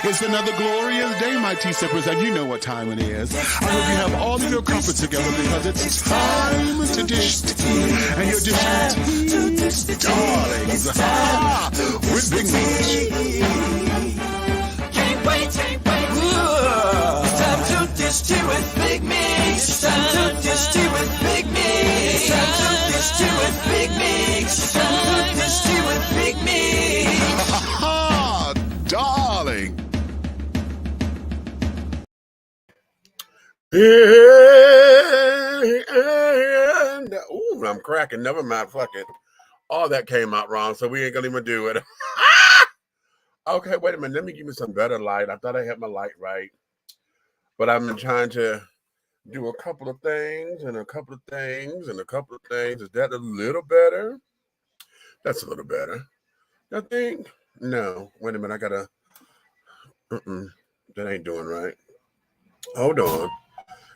It's another glorious day, my tea sippers, and you know what time it is. I hope you have all of your comforts together because it's time to dish tea. And you're dishing tea, darlings, with Big Meat. Can't wait. It's time to dish tea with Big Meat. It's time to dish tea with Big Meat. It's time to dish tea with Big Meat. It's time to dish tea with Big Meat. Darling. And ooh, I'm cracking. Never mind. Fuck it. All that came out wrong, so we ain't gonna even do it. Okay, wait a minute. Let me give me some better light. I thought I had my light right, but I've been trying to do a couple of things and a couple of things and a couple of things. Is that a little better? That's a little better. I think. No. Wait a minute. I gotta. That ain't doing right. Hold on.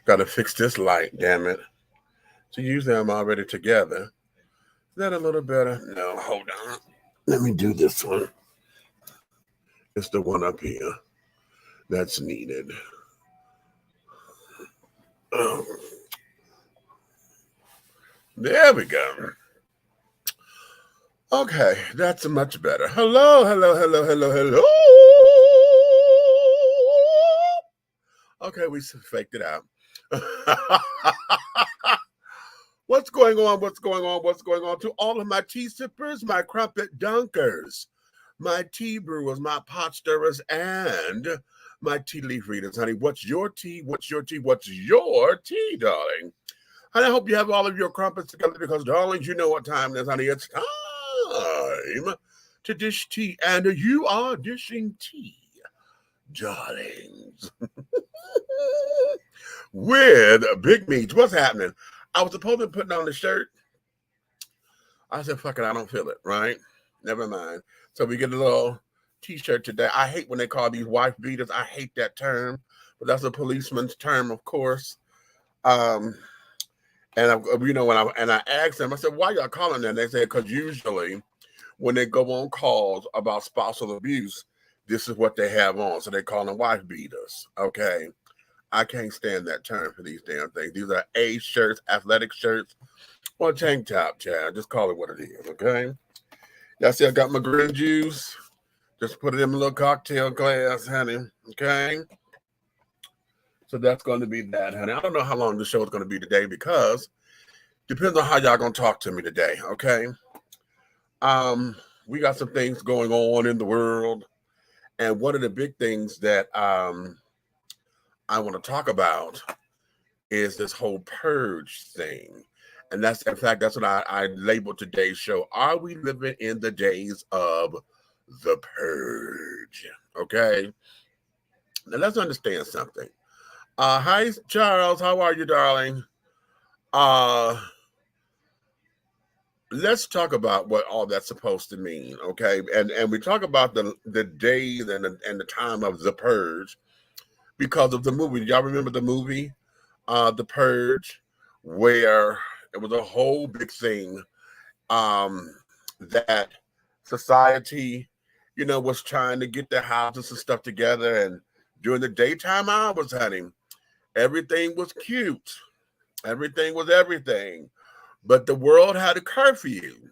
Gotta fix this light. Damn it. So usually I'm already together. Is that a little better? No. Hold on. Let me do this one. It's the one up here that's needed. There we go. Okay, that's much better. Hello. Okay, we faked it out. What's going on to all of my tea sippers, my crumpet dunkers, my tea brewers, my pot stirrers, and my tea leaf readers, honey? What's your tea, darling? And I hope you have all of your crumpets together because, darlings, you know what time it is, honey. It's time to dish tea, and you are dishing tea, darlings, with Big Meat. What's happening? I was supposed to be putting on the shirt. I said, fuck it, I don't feel it, right? Never mind. So we get a little t-shirt today. I hate when they call these wife beaters. I hate that term, but that's a policeman's term, of course. And I asked them, I said, why y'all calling that? They said, because usually when they go on calls about spousal abuse, this is what they have on. So they call them wife beaters. Okay. I can't stand that term for these damn things. These are A shirts, athletic shirts, or tank top, child. Just call it what it is, okay? Y'all see I got my green juice. Just put it in a little cocktail glass, honey, okay? So that's going to be that, honey. I don't know how long the show is going to be today because depends on how y'all going to talk to me today, okay? We got some things going on in the world, and one of the big things that I want to talk about is this whole purge thing. And that's, in fact, that's what I labeled today's show. Are we living in the days of the purge? Okay. Now let's understand something. Hi, Charles. How are you, darling? Let's talk about what all that's supposed to mean. Okay. And we talk about the days and the time of the purge because of the movie. Y'all remember the movie, The Purge, where it was a whole big thing that society, was trying to get their houses and stuff together. And during the daytime hours, honey, everything was cute. Everything was everything. But the world had a curfew.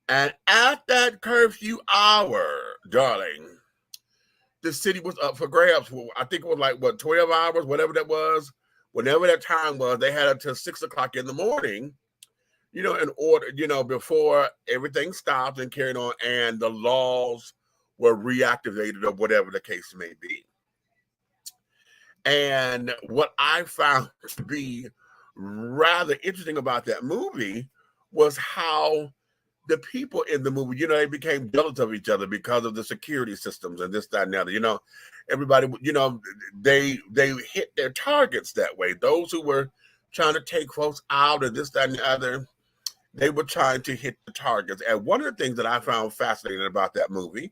And at that curfew hour, darling, the city was up for grabs. I think it was 12 hours, whatever that was. Whenever that time was, they had until 6 o'clock in the morning, in order, before everything stopped and carried on and the laws were reactivated or whatever the case may be. And what I found to be rather interesting about that movie was how the people in the movie, they became jealous of each other because of the security systems and this, that, and the other. Everybody, they hit their targets that way. Those who were trying to take folks out and this, that, and the other, they were trying to hit the targets. And one of the things that I found fascinating about that movie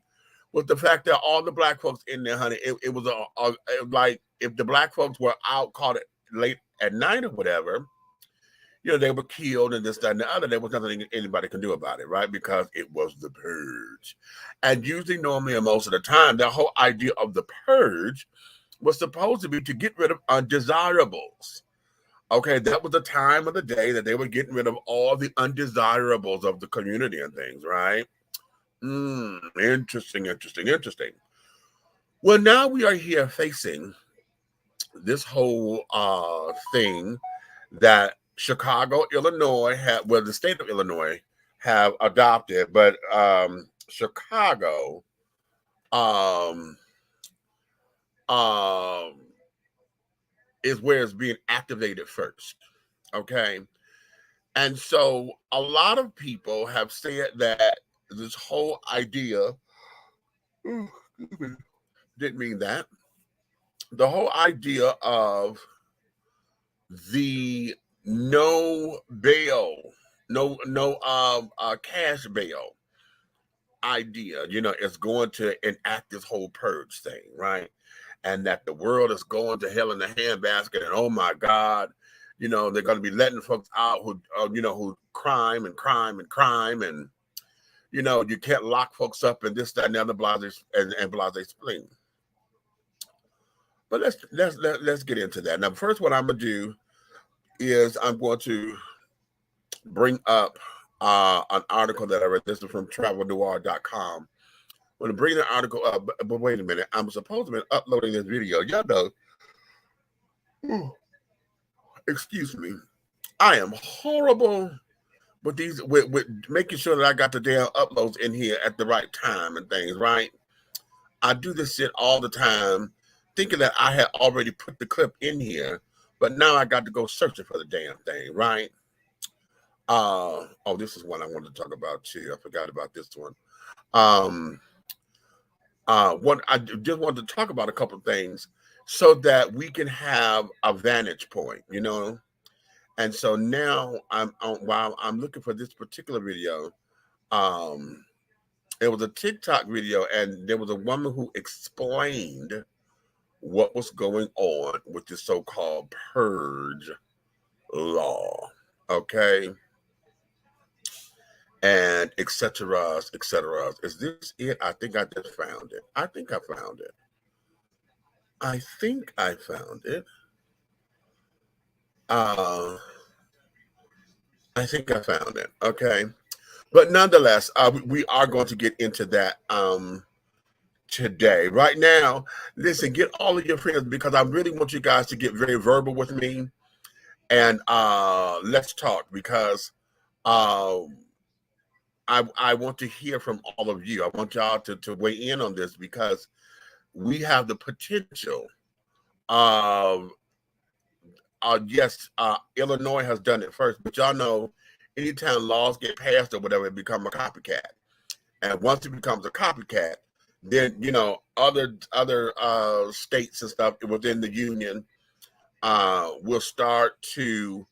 was the fact that all the black folks in there, honey, it was like if the black folks were out caught it late at night or whatever, they were killed and this, that, and the other. There was nothing anybody can do about it, right? Because it was the purge. And usually, normally, and most of the time, the whole idea of the purge was supposed to be to get rid of undesirables. Okay, that was the time of the day that they were getting rid of all the undesirables of the community and things, right? Interesting. Well, now we are here facing this whole thing that Chicago, Illinois, the state of Illinois have adopted, but Chicago is where it's being activated first. Okay. And so a lot of people have said that this whole idea, didn't mean that, the whole idea of the no bail, no cash bail idea, is going to enact this whole purge thing, right? And that the world is going to hell in the handbasket, and oh my God, they're going to be letting folks out who crime, and you can't lock folks up and this, that, and the other, blase and blase spleen. But let's get into that. Now, first, what I'm gonna do is I'm going to bring up an article that I read. This is from travelnoir.com. I'm going to bring the article up, but wait a minute. I'm supposed to be uploading this video. Y'all know, excuse me, I am horrible with with making sure that I got the damn uploads in here at the right time and things, right? I do this shit all the time, thinking that I had already put the clip in here, but now I got to go searching for the damn thing, right? Oh, this is one I wanted to talk about too. I forgot about this one. What I just wanted to talk about a couple of things so that we can have a vantage point, And so now while I'm looking for this particular video, it was a TikTok video, and there was a woman who explained what was going on with the so-called purge law, okay, and etc. Is this it? I think I just found it. I think I found it. Okay, but nonetheless, we are going to get into that today. Right now, listen, get all of your friends, because I really want you guys to get very verbal with me, and let's talk, because I want to hear from all of you. I want y'all to weigh in on this, because we have the potential of Illinois has done it first, but y'all know anytime laws get passed or whatever, it becomes a copycat. And once it becomes a copycat, then other states and stuff within the union will start to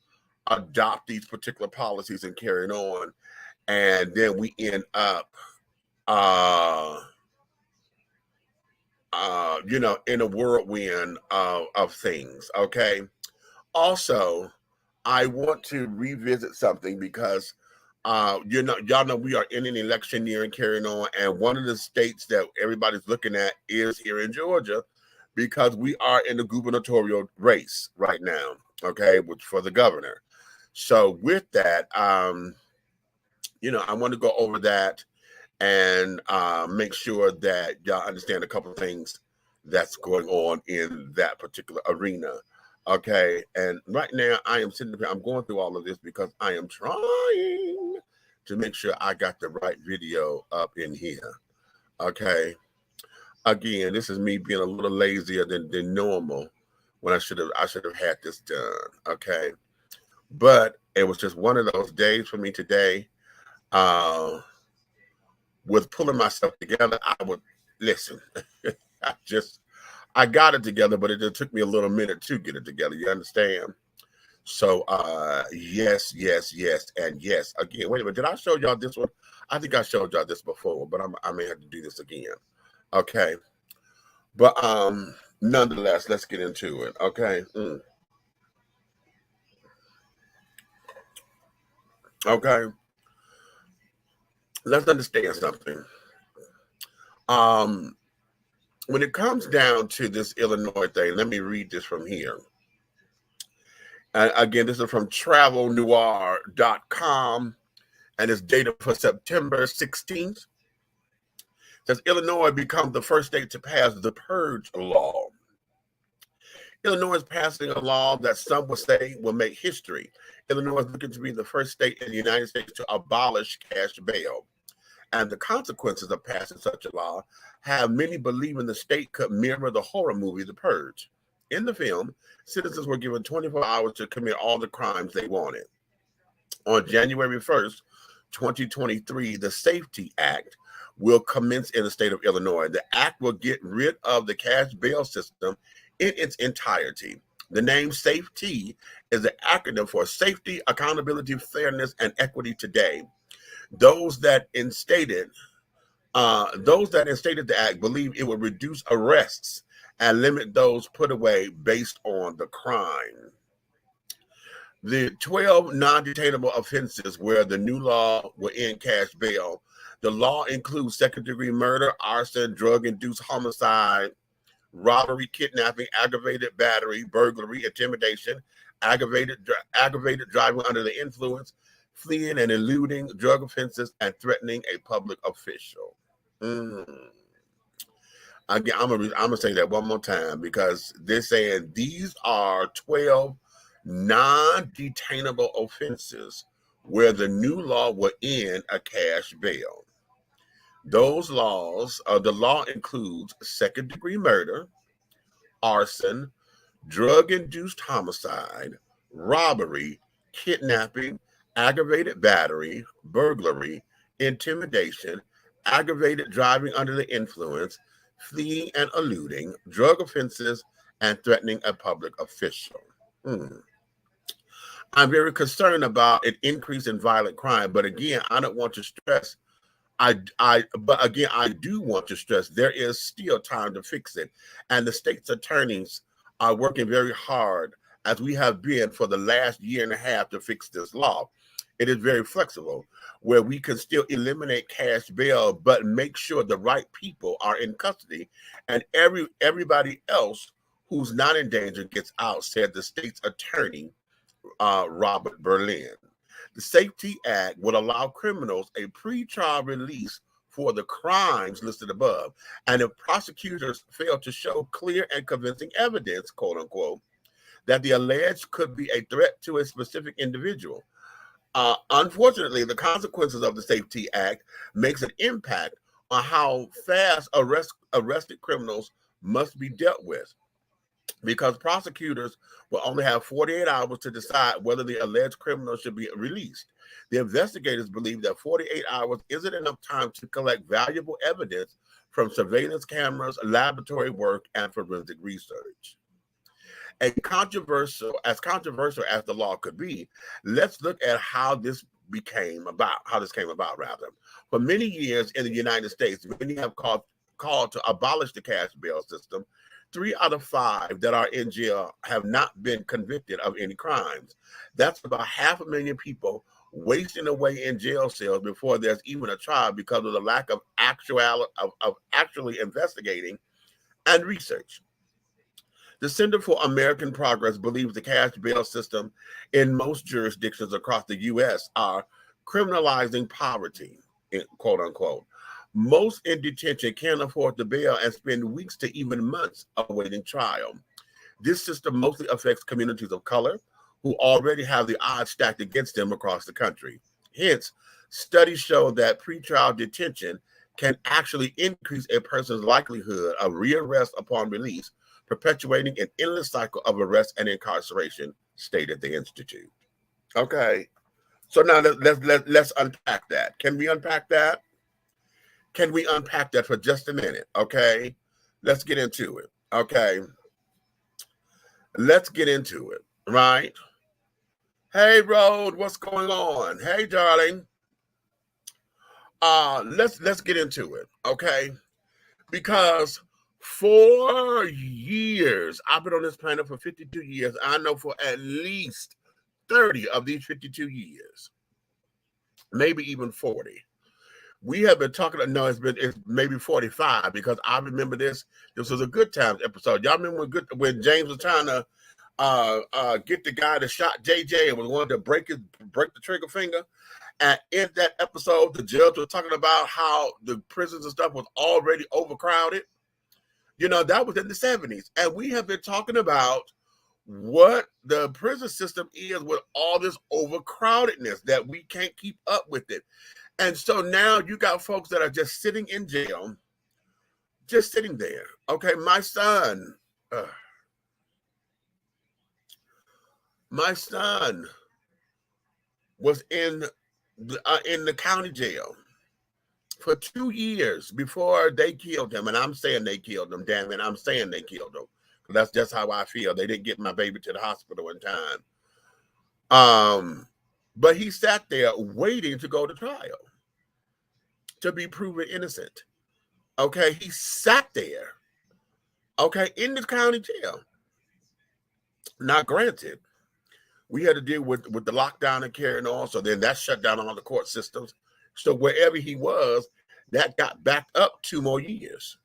adopt these particular policies and carry it on, and then we end up in a whirlwind of things. Okay. Also, I want to revisit something, because y'all know we are in an election year and carrying on, and one of the states that everybody's looking at is here in Georgia, because we are in the gubernatorial race right now, okay, which for the governor. So with that, I want to go over that and make sure that y'all understand a couple of things that's going on in that particular arena. Okay, and right now I am sitting here, I'm going through all of this because I am trying to make sure I got the right video up in here. Okay, again, this is me being a little lazier than normal, when I should have had this done. Okay, but it was just one of those days for me today. With pulling myself together, I would listen. I got it together, but it just took me a little minute to get it together. You understand? So, yes, and yes. Again, wait a minute. Did I show y'all this one? I think I showed y'all this before, but I may have to do this again. Okay. But nonetheless, let's get into it. Okay. Okay, let's understand something. When it comes down to this Illinois thing, let me read this from here. Again, this is from travelnoir.com, and it's dated for September 16th. It says Illinois becomes the first state to pass the Purge law. Illinois is passing a law that some will say will make history. Illinois is looking to be the first state in the United States to abolish cash bail. And the consequences of passing such a law have many believing the state could mirror the horror movie The Purge. In the film, citizens were given 24 hours to commit all the crimes they wanted. On January 1st, 2023, the Safety Act will commence in the state of Illinois. The act will get rid of the cash bail system in its entirety. The name SAFE-T is an acronym for Safety, Accountability, Fairness, and Equity Today. Those that instated the act believe it will reduce arrests and limit those put away based on the crime. The 12 non-detainable offenses where the new law will end cash bail. The law includes second-degree murder, arson, drug-induced homicide, robbery, kidnapping, aggravated battery, burglary, intimidation, aggravated driving under the influence, fleeing and eluding, drug offenses, and threatening a public official. Again, I'm gonna say that one more time because they're saying these are 12 non-detainable offenses where the new law will end a cash bail. Those laws, the law includes second-degree murder, arson, drug-induced homicide, robbery, kidnapping, aggravated battery, burglary, intimidation, aggravated driving under the influence, fleeing and eluding, drug offenses, and threatening a public official. I'm very concerned about an increase in violent crime, but again, I don't want to stress. I do want to stress there is still time to fix it, and the state's attorneys are working very hard, as we have been for the last year and a half, to fix this law. It is very flexible, where we can still eliminate cash bail, but make sure the right people are in custody, and everybody else who's not in danger gets out, said the state's attorney, Robert Berlin. The Safety Act would allow criminals a pre-trial release for the crimes listed above. And if prosecutors fail to show clear and convincing evidence, quote unquote, that the alleged could be a threat to a specific individual. Unfortunately, the consequences of the Safety Act makes an impact on how fast arrested criminals must be dealt with, because prosecutors will only have 48 hours to decide whether the alleged criminal should be released. The investigators believe that 48 hours isn't enough time to collect valuable evidence from surveillance cameras, laboratory work, and forensic research. As controversial as the law could be, let's look at how this came about. For many years in the United States, many have called to abolish the cash bail system. 3 out of 5 that are in jail have not been convicted of any crimes. That's about 500,000 people wasting away in jail cells before there's even a trial because of the lack of actually investigating and research. The Center for American Progress believes the cash bail system in most jurisdictions across the U.S. are criminalizing poverty, quote unquote. Most in detention can't afford the bail and spend weeks to even months awaiting trial. This system mostly affects communities of color who already have the odds stacked against them across the country. Hence, studies show that pretrial detention can actually increase a person's likelihood of rearrest upon release, perpetuating an endless cycle of arrest and incarceration, stated the Institute. Okay, so now let's unpack that. Can we unpack that? Can we unpack that for just a minute? Okay, let's get into it. Okay, let's get into it, right? Hey, Road, what's going on? Hey, darling. Let's get into it, okay? Because for years, I've been on this planet for 52 years. I know for at least 30 of these 52 years, maybe even 40. We have been talking. No, it's maybe 45 because I remember this. This was a Good Times episode. Y'all remember when James was trying to get the guy that shot JJ and was wanting to break the trigger finger. And in that episode, the judge was talking about how the prisons and stuff was already overcrowded. You know, that was in the 70s. And we have been talking about what the prison system is with all this overcrowdedness that we can't keep up with it. And so now you got folks that are just sitting in jail, just sitting there. Okay, my son was in the county jail for 2 years before they killed him. And I'm saying they killed him, damn it. I'm saying they killed him. That's just how I feel. They didn't get my baby to the hospital in time. But he sat there waiting to go to trial, to be proven innocent. Okay, he sat there, okay, in the county jail. Now, granted, we had to deal with the lockdown and carrying on, so then that shut down all the court systems. So wherever he was, that got backed up 2 more years.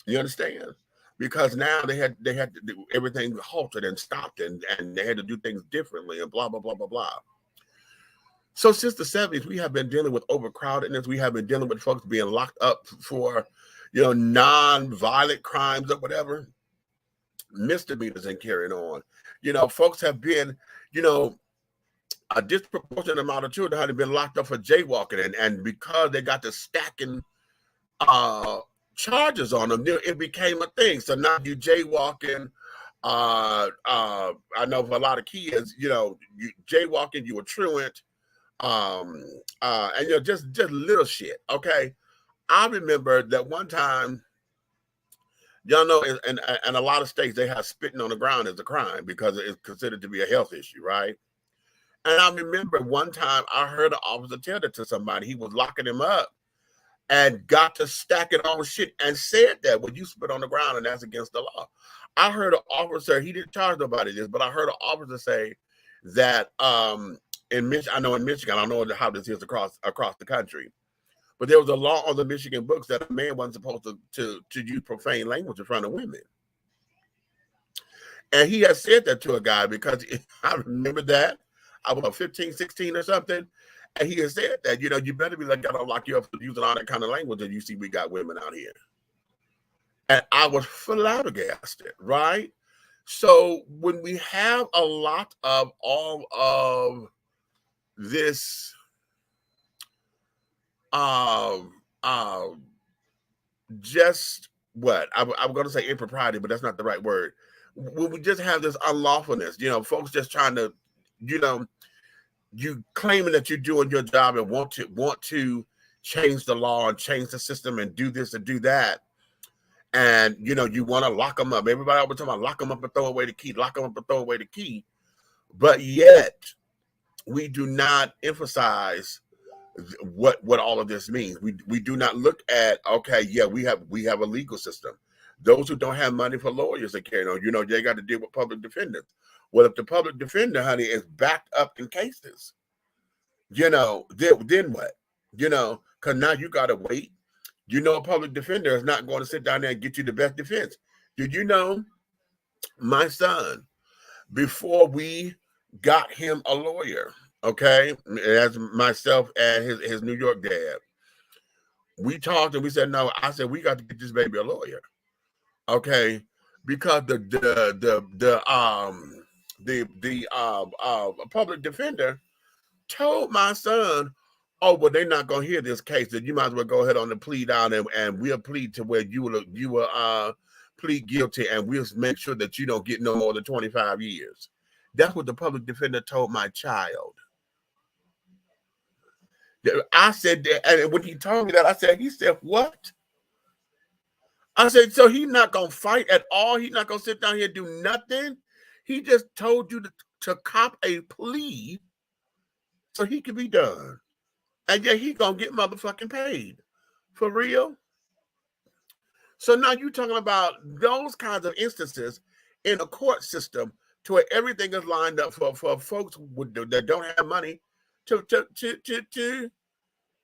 You understand? Because now they had to do everything halted and stopped, and they had to do things differently and blah, blah, blah, blah, blah. So since the 70s, we have been dealing with overcrowdedness. We have been dealing with folks being locked up for, non-violent crimes or whatever, misdemeanors and carrying on. Folks have been, a disproportionate amount of children have been locked up for jaywalking, and because they got the stacking charges on them, it became a thing. So now you jaywalking. I know for a lot of kids, you jaywalking, you a truant. And just little shit. Okay, I remember that one time, y'all know, in a lot of states they have spitting on the ground as a crime because it's considered to be a health issue, right? And I remember one time I heard an officer tell that to somebody. He was locking him up and got to stacking on shit and said that when you spit on the ground and that's against the law. I heard an officer, he didn't charge nobody this, but I heard an officer say that in Michigan, I know in Michigan, I don't know how this is across the country, but there was a law on the Michigan books that a man wasn't supposed to use profane language in front of women. And he had said that to a guy because I remember that. I was 15, 16 or something. And he had said that, you better be like, I don't lock you up for using all that kind of language. And you see, we got women out here. And I was flabbergasted, right? So when we have a lot of all of this just what I'm going to say impropriety, but that's not the right word. When we just have this unlawfulness, folks just trying to, you claiming that you're doing your job and want to change the law and change the system and do this and do that. And, you want to lock them up. Everybody always talking about lock them up and throw away the key, lock them up and throw away the key. But yet we do not emphasize what all of this means. We do not look at, okay, yeah, we have a legal system. Those who don't have money for lawyers are carrying on, they got to deal with public defenders. Well, if the public defender, honey, is backed up in cases, then what? Because now you got to wait. A public defender is not going to sit down there and get you the best defense. Did you know my son, before we got him a lawyer, okay, as myself and his New York dad, we talked and we said, no, I said, we got to get this baby a lawyer. Okay, because the public defender told my son, oh, well, they're not gonna hear this case, then you might as well go ahead on the plea down and we'll plead to where you will plead guilty, and we'll make sure that you don't get no more than 25 years. That's what the public defender told my child. I said, and when he told me that, he said, what? I said, so he's not going to fight at all? He's not going to sit down here and do nothing? He just told you to cop a plea so he can be done. And yeah, he's going to get motherfucking paid. For real? So now you're talking about those kinds of instances in a court system to where everything is lined up for folks that don't have money to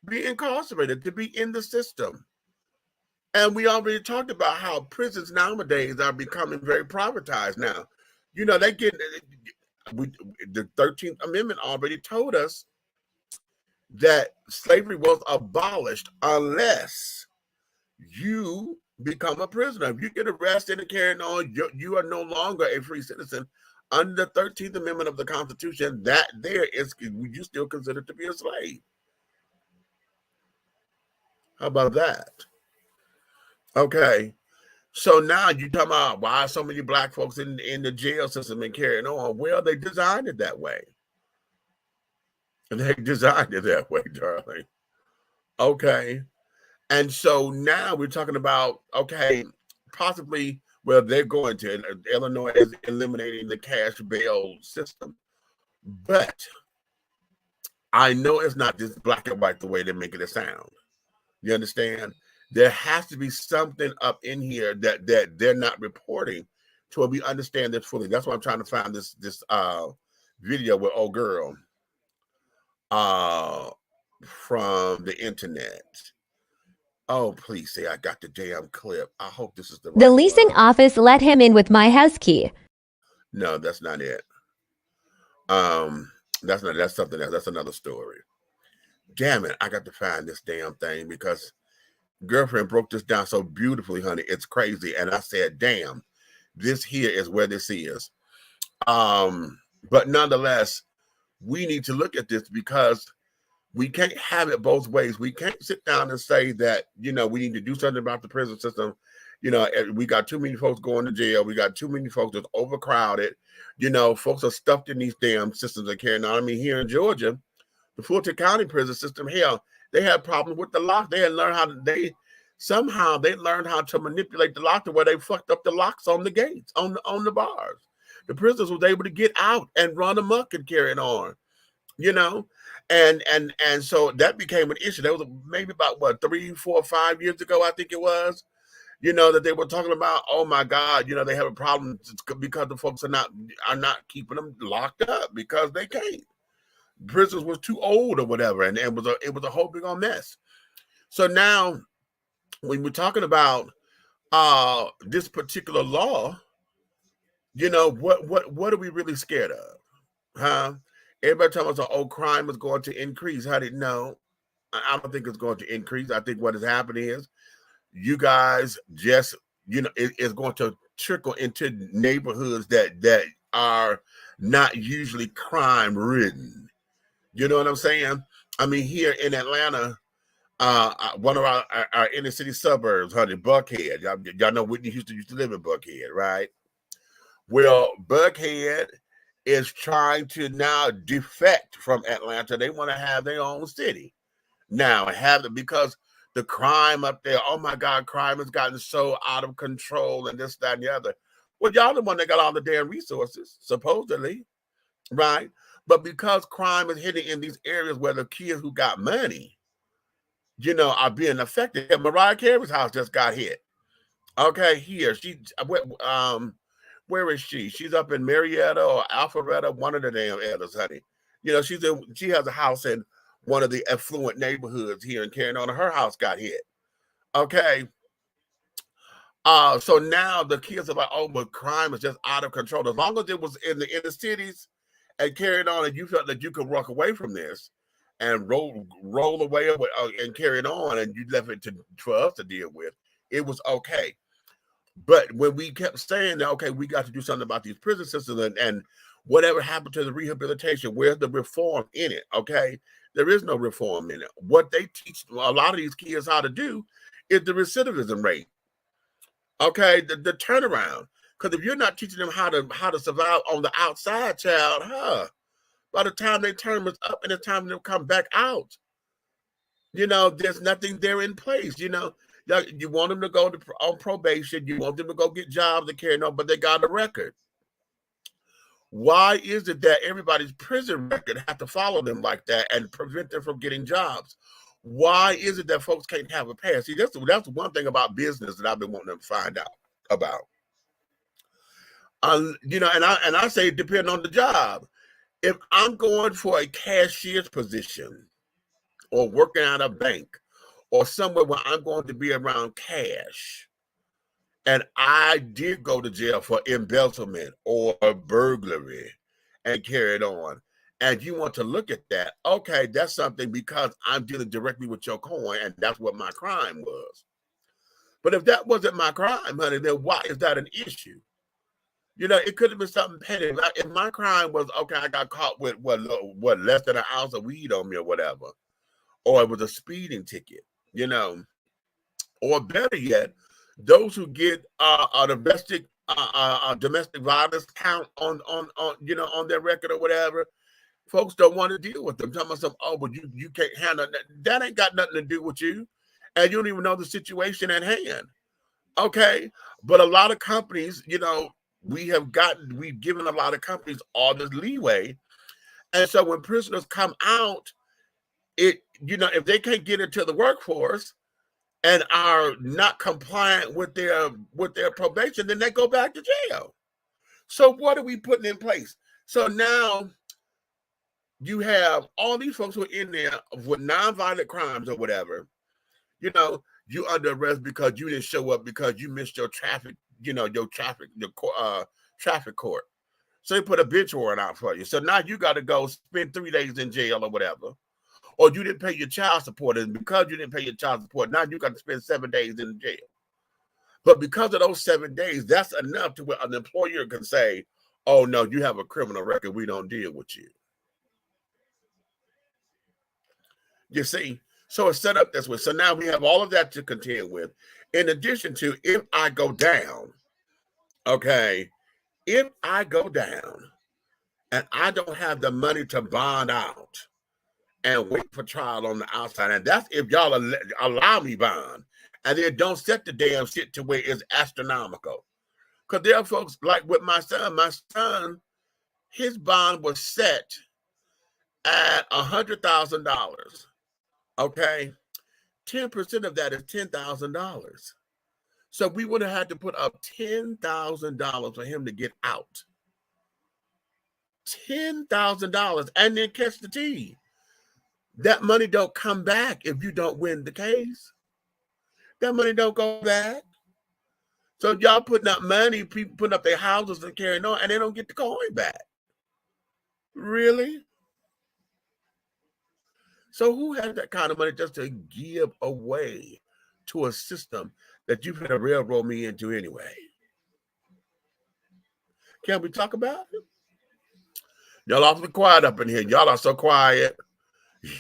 be incarcerated, to be in the system. And we already talked about how prisons nowadays are becoming very privatized now. You know, they get the 13th Amendment already told us that slavery was abolished unless you become a prisoner. If you get arrested and carried on, you are no longer a free citizen. Under the 13th Amendment of the Constitution, that there is, you still considered to be a slave. How about that? Okay. So now you talking about why so many black folks in the jail system and carrying on. Well, they designed it that way. They designed it that way, darling. Okay. And so now we're talking about, okay, possibly, well, they're going to, Illinois is eliminating the cash bail system. But I know it's not just black and white the way they're making it sound. You understand? There has to be something up in here that they're not reporting till we understand this fully. That's why I'm trying to find this video with old girl from the internet. Oh, please say I got the damn clip. I hope this is the right The leasing one. office let him in with my house key. No, that's not it. That's something else. That's another story. Damn it, I got to find this damn thing because girlfriend broke this down so beautifully, honey. It's crazy. And I said, damn, this here is where this is. But nonetheless, we need to look at this because we can't have it both ways. We can't sit down and say that, you know, we need to do something about the prison system. You know, we got too many folks going to jail. We got too many folks that's overcrowded. You know, folks are stuffed in these damn systems and carrying on. I mean, here in Georgia, the Fulton County prison system, hell, they had problems with the lock. They had learned how to, they learned how to manipulate the lock to where they fucked up the locks on the gates, on the bars. The prisoners was able to get out and run amok and carry it on, you know? And so that became an issue. That was maybe about, what, 3, 4, 5 years ago, I think it was, you know, that they were talking about, oh my God, you know, they have a problem because the folks are not keeping them locked up because they can't. Prisons was too old or whatever, and it was a whole big old mess. So now, when we're talking about this particular law, you know, what are we really scared of? Huh? Everybody telling us, oh, crime is going to increase. How did no? I don't think it's going to increase. I think what has happened is you guys just, you know, it's going to trickle into neighborhoods that are not usually crime ridden. You know what I'm saying? I mean, here in Atlanta, one of our inner city suburbs, honey, Buckhead. Y'all know Whitney Houston used to live in Buckhead, right? Well, Buckhead is trying to now defect from Atlanta. They want to have their own city now, because the crime up there, oh my God, crime has gotten so out of control and this, that, and the other. Well, y'all the one that got all the damn resources, supposedly, right? But because crime is hitting in these areas where the kids who got money, you know, are being affected. Mariah Carey's house just got hit. Okay, here, where is she? She's up in Marietta or Alpharetta, one of the damn areas, honey. You know, she has a house in one of the affluent neighborhoods here in Carolina. Her house got hit. Okay. So now the kids are like, oh, but crime is just out of control. As long as it was in the inner cities and carried on, and you felt that you could walk away from this and roll away and carry it on, and you left it for us to deal with, it was okay. But when we kept saying that, okay, we got to do something about these prison systems and whatever happened to the rehabilitation, where's the reform in it? Okay, there is no reform in it. What they teach a lot of these kids how to do is the recidivism rate. Okay, the turnaround. Because if you're not teaching them how to survive on the outside, child, by the time their term is up and it's time to come back out, you know, there's nothing there in place. You know, you want them to go on probation, you want them to go get jobs and carry on, but they got a record. Why is it that everybody's prison record have to follow them like that and prevent them from getting jobs? Why is it that folks can't have a past? See, that's one thing about business that I've been wanting to find out about. You know, and I say it depends on the job. If I'm going for a cashier's position or working at a bank or somewhere where I'm going to be around cash, and I did go to jail for embezzlement or burglary and carried on, and you want to look at that, okay, that's something because I'm dealing directly with your coin, and that's what my crime was. But if that wasn't my crime, honey, then why is that an issue? You know, it could have been something petty. If my crime was, okay, I got caught with what less than an ounce of weed on me or whatever, or it was a speeding ticket, you know, or better yet, those who get a domestic violence count on you know, on their record or whatever, folks don't want to deal with them. Talking about some, oh, but you can't handle that. That ain't got nothing to do with you, and you don't even know the situation at hand. Okay, but a lot of companies, you know, we've given a lot of companies all this leeway, and so when prisoners come out, you know, if they can't get into the workforce and are not compliant with their probation, then they go back to jail. So what are we putting in place? So now you have all these folks who are in there with nonviolent crimes or whatever. You know, you under arrest because you didn't show up because you missed your traffic, you know, your traffic court. So they put a bench warrant out for you. So now you got to go spend 3 days in jail or whatever. Or you didn't pay your child support, and because you didn't pay your child support, now you got to spend 7 days in jail. But because of those 7 days, that's enough to where an employer can say, oh, no, you have a criminal record. We don't deal with you. You see? So it's set up this way. So now we have all of that to contend with. In addition to, if I go down, okay, if I go down and I don't have the money to bond out and wait for trial on the outside, and that's if y'all allow me bond, and then don't set the damn shit to where it's astronomical. Because there are folks like with my son, his bond was set at $100,000. Okay, 10% of that is $10,000. So we would have had to put up $10,000 for him to get out. $10,000, and then catch the tea. That money don't come back if you don't win the case. That money don't go back. So y'all putting up money, people putting up their houses and carrying on, and they don't get the coin back. Really? So who has that kind of money just to give away to a system that you've had to railroad me into anyway? Can we talk about it? Y'all awfully quiet up in here. Y'all are so quiet.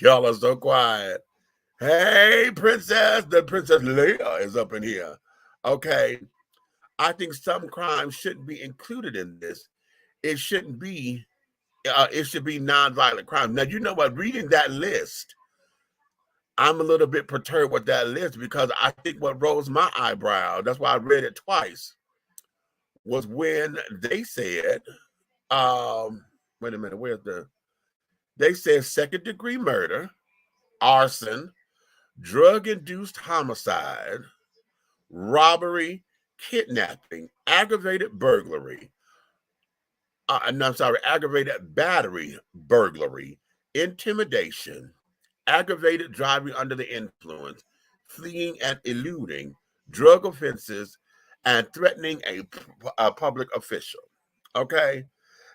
Y'all are so quiet. Hey, Princess. The Princess Leia is up in here. Okay. I think some crimes shouldn't be included in this. It shouldn't be, it should be nonviolent crime. Now, you know what? Reading that list, I'm a little bit perturbed with that list because I think what rose my eyebrow, that's why I read it twice, was when they said, wait a minute, they said second-degree murder, arson, drug-induced homicide, robbery, kidnapping, aggravated burglary, aggravated battery, burglary, intimidation, aggravated driving under the influence, fleeing and eluding, drug offenses, and threatening a public official. Okay?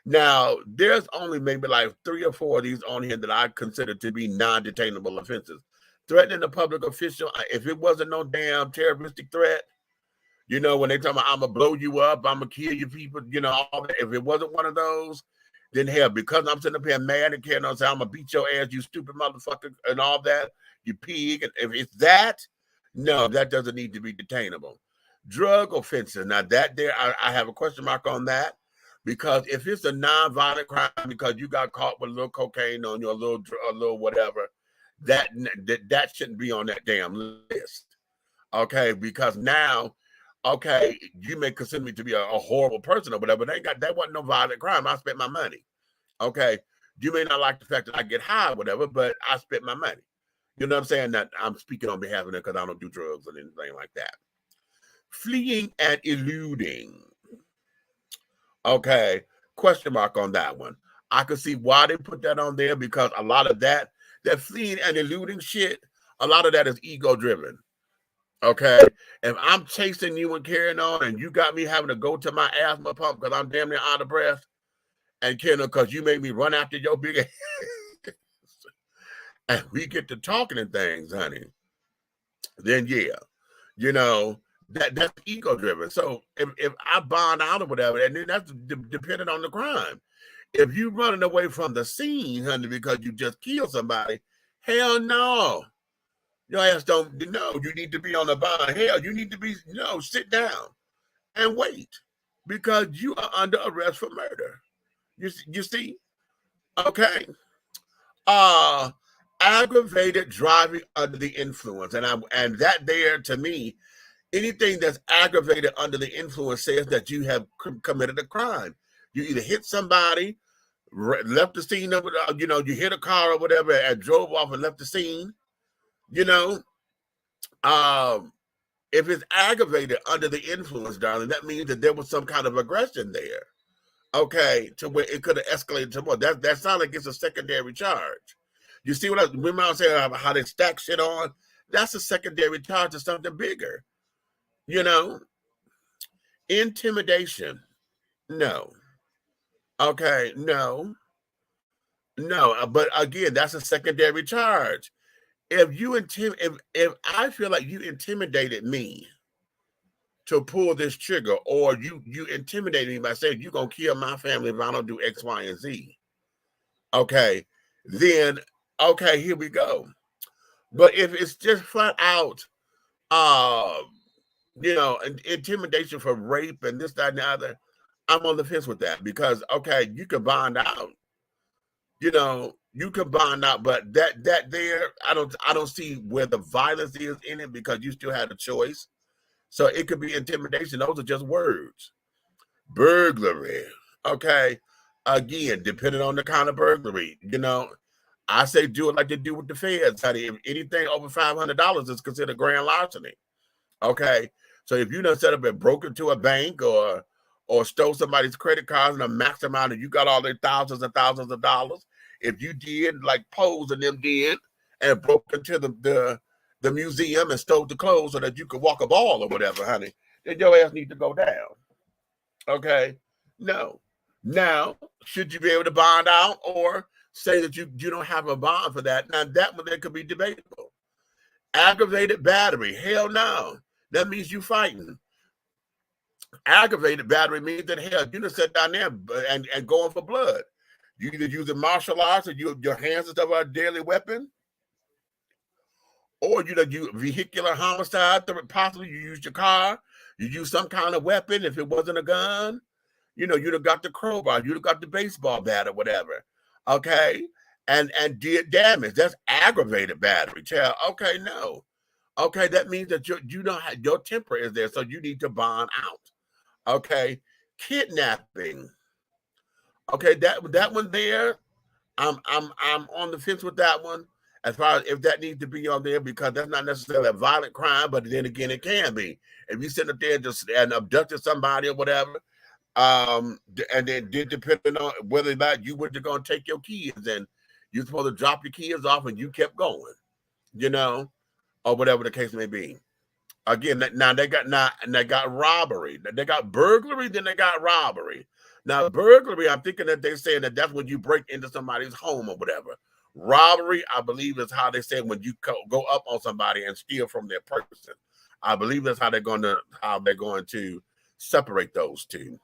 Now, there's only maybe like 3 or 4 of these on here that I consider to be non-detainable offenses. Threatening a public official, if it wasn't no damn terroristic threat, you know, when they tell me I'm going to blow you up, I'm going to kill you people, you know, all that. If it wasn't one of those, then hell, because I'm sitting up here mad and carrying on, saying I'm going to beat your ass, you stupid motherfucker, and all that, you pig. And if it's that, no, that doesn't need to be detainable. Drug offenses, now that there, I have a question mark on that. Because if it's a non-violent crime because you got caught with a little cocaine on you, a little whatever, that shouldn't be on that damn list. Okay, because now, okay, you may consider me to be a horrible person or whatever, but that wasn't no violent crime. I spent my money. Okay, you may not like the fact that I get high or whatever, but I spent my money. You know what I'm saying? That I'm speaking on behalf of them because I don't do drugs or anything like that. Fleeing and eluding. Okay, question mark on that one. I could see why they put that on there, because a lot of that fleeing and eluding shit, a lot of that is ego driven. Okay, if I'm chasing you and carrying on, and you got me having to go to my asthma pump because I'm damn near out of breath, and carrying on because you made me run after your big ass, and we get to talking and things, honey, then yeah, you know, that's ego driven. So if I bond out or whatever, and then that's dependent on the crime. If you running away from the scene, honey, because you just killed somebody, hell no. Your ass don't know. You need to be on the bond. Hell, you need to be, sit down and wait, because you are under arrest for murder. You see? Okay. Aggravated driving under the influence. And that there, to me, anything that's aggravated under the influence says that you have committed a crime. You either hit somebody, left the scene of it, you hit a car or whatever and drove off and left the scene. If it's aggravated under the influence, darling, that means that there was some kind of aggression there. Okay, to where it could have escalated to more. That sounds like it's a secondary charge. You see what remember I was saying how they stack shit on? That's a secondary charge to something bigger. Intimidation. No. Okay, no. But again, that's a secondary charge. If I feel like you intimidated me to pull this trigger, or you intimidated me by saying you're gonna kill my family if I don't do X, Y, and Z, okay, then okay, here we go. But if it's just flat out intimidation for rape and this, that, and the other, I'm on the fence with that, because okay, you can bond out. You can bond out, but that there, I don't see where the violence is in it, because you still had a choice. So it could be intimidation. Those are just words. Burglary. Okay. Again, depending on the kind of burglary, I say do it like they do with the feds, honey. If anything over $500 is considered grand larceny. Okay. So if you done set up and broke into a bank or stole somebody's credit cards and a max amount, and you got all their thousands and thousands of dollars, if you did like Pose and them did and broke into the museum and stole the clothes so that you could walk a ball or whatever, honey, then your ass need to go down. Okay? No. Now, should you be able to bond out or say that you don't have a bond for that? Now, that one, that could be debatable. Aggravated battery. Hell no. That means you fighting. Aggravated battery means that, hell, you just sit down there and going for blood. You either using martial arts, or your hands and stuff are a deadly weapon, or you vehicular homicide. Possibly you used your car, you use some kind of weapon. If it wasn't a gun, you'd have got the crowbar, you'd have got the baseball bat or whatever. Okay, and did damage. That's aggravated battery, child. Okay, no. Okay, that means that your temper is there, so you need to bond out. Okay, kidnapping. Okay, that one there, I'm on the fence with that one, as far as if that needs to be on there, because that's not necessarily a violent crime, but then again, it can be. If you sit up there and abducted somebody or whatever, and then depending on whether or not you were going to take your kids, and you're supposed to drop your kids off and you kept going, or whatever the case may be. Again, now they got robbery, they got burglary, then they got robbery. Now, burglary, I'm thinking that they're saying that that's when you break into somebody's home or whatever. Robbery, I believe, is how they say when you go up on somebody and steal from their person. I believe that's how they're going to separate those two.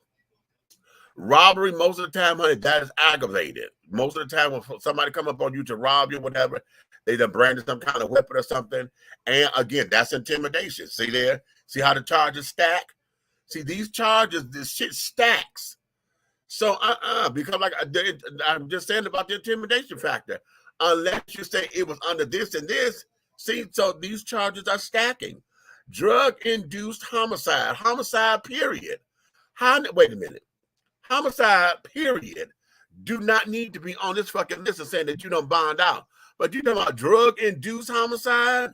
Robbery, most of the time, honey, that is aggravated. Most of the time, when somebody come up on you to rob you, whatever, they done branded some kind of weapon or something. And again, that's intimidation. See there? See how the charges stack? See, these charges, this shit stacks. So, because like I'm just saying about the intimidation factor, unless you say it was under this and this, see, so these charges are stacking. Drug-induced homicide, period. Wait a minute. Homicide, period, do not need to be on this fucking list of saying that you don't bond out. But you talking about drug-induced homicide?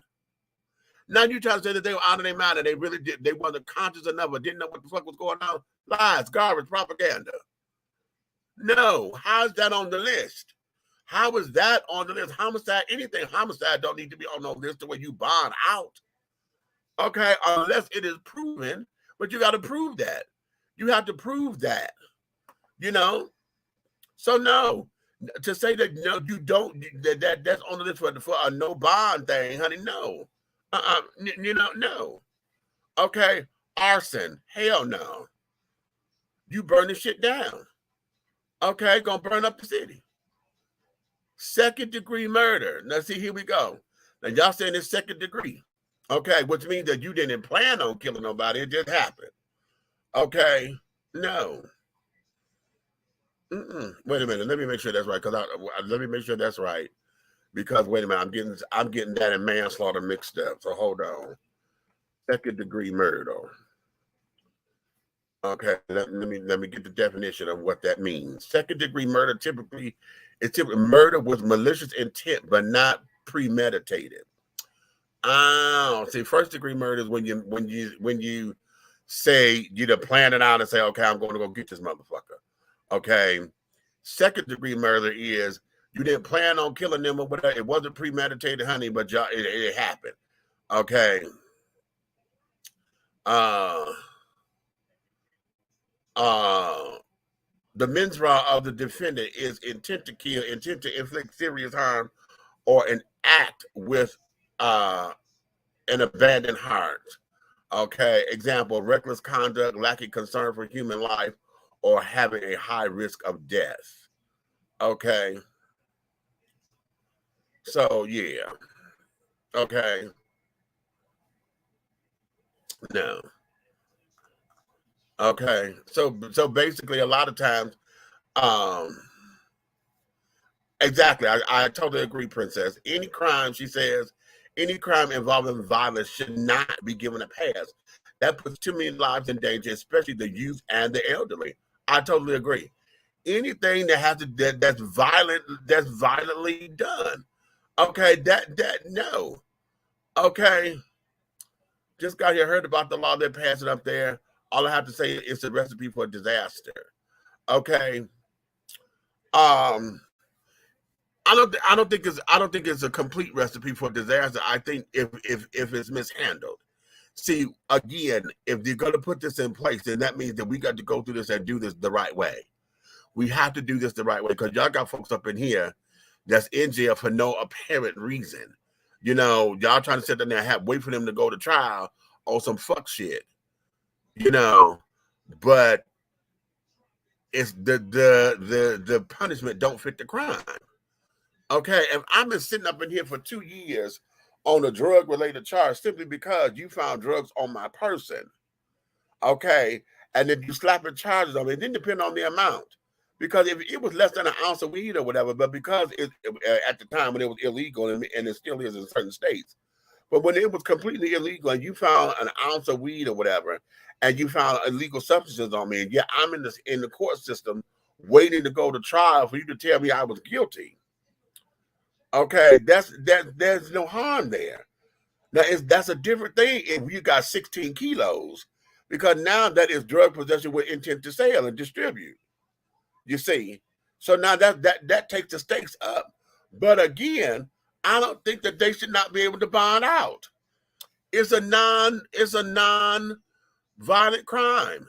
Now you try to say that they were out of their mind and they really did, they wasn't conscious enough or didn't know what the fuck was going on. Lies, garbage, propaganda. No. How's that on the list? How is that on the list? Homicide, anything homicide don't need to be on no list the way you bond out. Okay, unless it is proven, but you got to prove that. You have to prove that, you know? So no, to say that no, you don't, that's on the list for a no bond thing, honey, no. No. Okay, arson, hell no. You burn the shit down. Okay, gonna burn up the city. Second degree murder. Now see, here we go. Now y'all saying it's second degree. Okay, which means that you didn't plan on killing nobody, it just happened. Okay, no. Wait a minute, let me make sure that's right, because let me make sure that's right. Because wait a minute, I'm getting that and manslaughter mixed up. So hold on. Second degree murder. Okay, let me get the definition of what that means. Second degree murder typically murder with malicious intent but not premeditated. Oh, see, first degree murder is when you say you plan it out and say, okay, I'm going to go get this motherfucker. Okay. Second degree murder is you didn't plan on killing them or whatever. It wasn't premeditated, honey, but it happened. Okay. The mensra of the defendant is intent to kill, intent to inflict serious harm, or an act with an abandoned heart. Okay, example, reckless conduct, lacking concern for human life, or having a high risk of death. Okay. So, yeah. Okay. No. Okay. So basically, a lot of times, exactly. I totally agree, Princess. Any crime, she says, any crime involving violence should not be given a pass. That puts too many lives in danger, especially the youth and the elderly. I totally agree. Anything that has that's violently done. Okay, no. Okay. Just got here, heard about the law they're passing up there. All I have to say is a recipe for disaster. Okay. I don't think it's a complete recipe for disaster. I think if it's mishandled. See, again, if you're going to put this in place, then that means that we got to go through this and do this the right way. We have to do this the right way, because y'all got folks up in here that's in jail for no apparent reason. Y'all trying to sit down there and wait for them to go to trial on some fuck shit. But it's the punishment don't fit the crime. Okay, if I've been sitting up in here for 2 years on a drug-related charge simply because you found drugs on my person, okay, and then you slapping charges on me, it didn't depend on the amount. Because if it was less than an ounce of weed or whatever, but because at the time when it was illegal, and it still is in certain states, but when it was completely illegal and you found an ounce of weed or whatever, and you found illegal substances on me, and yeah, I'm in the court system waiting to go to trial for you to tell me I was guilty. Okay, there's no harm there. Now that's a different thing if you got 16 kilos, because now that is drug possession with intent to sell and distribute. You see, so now that takes the stakes up. But again, I don't think that they should not be able to bond out. It's a non-violent crime.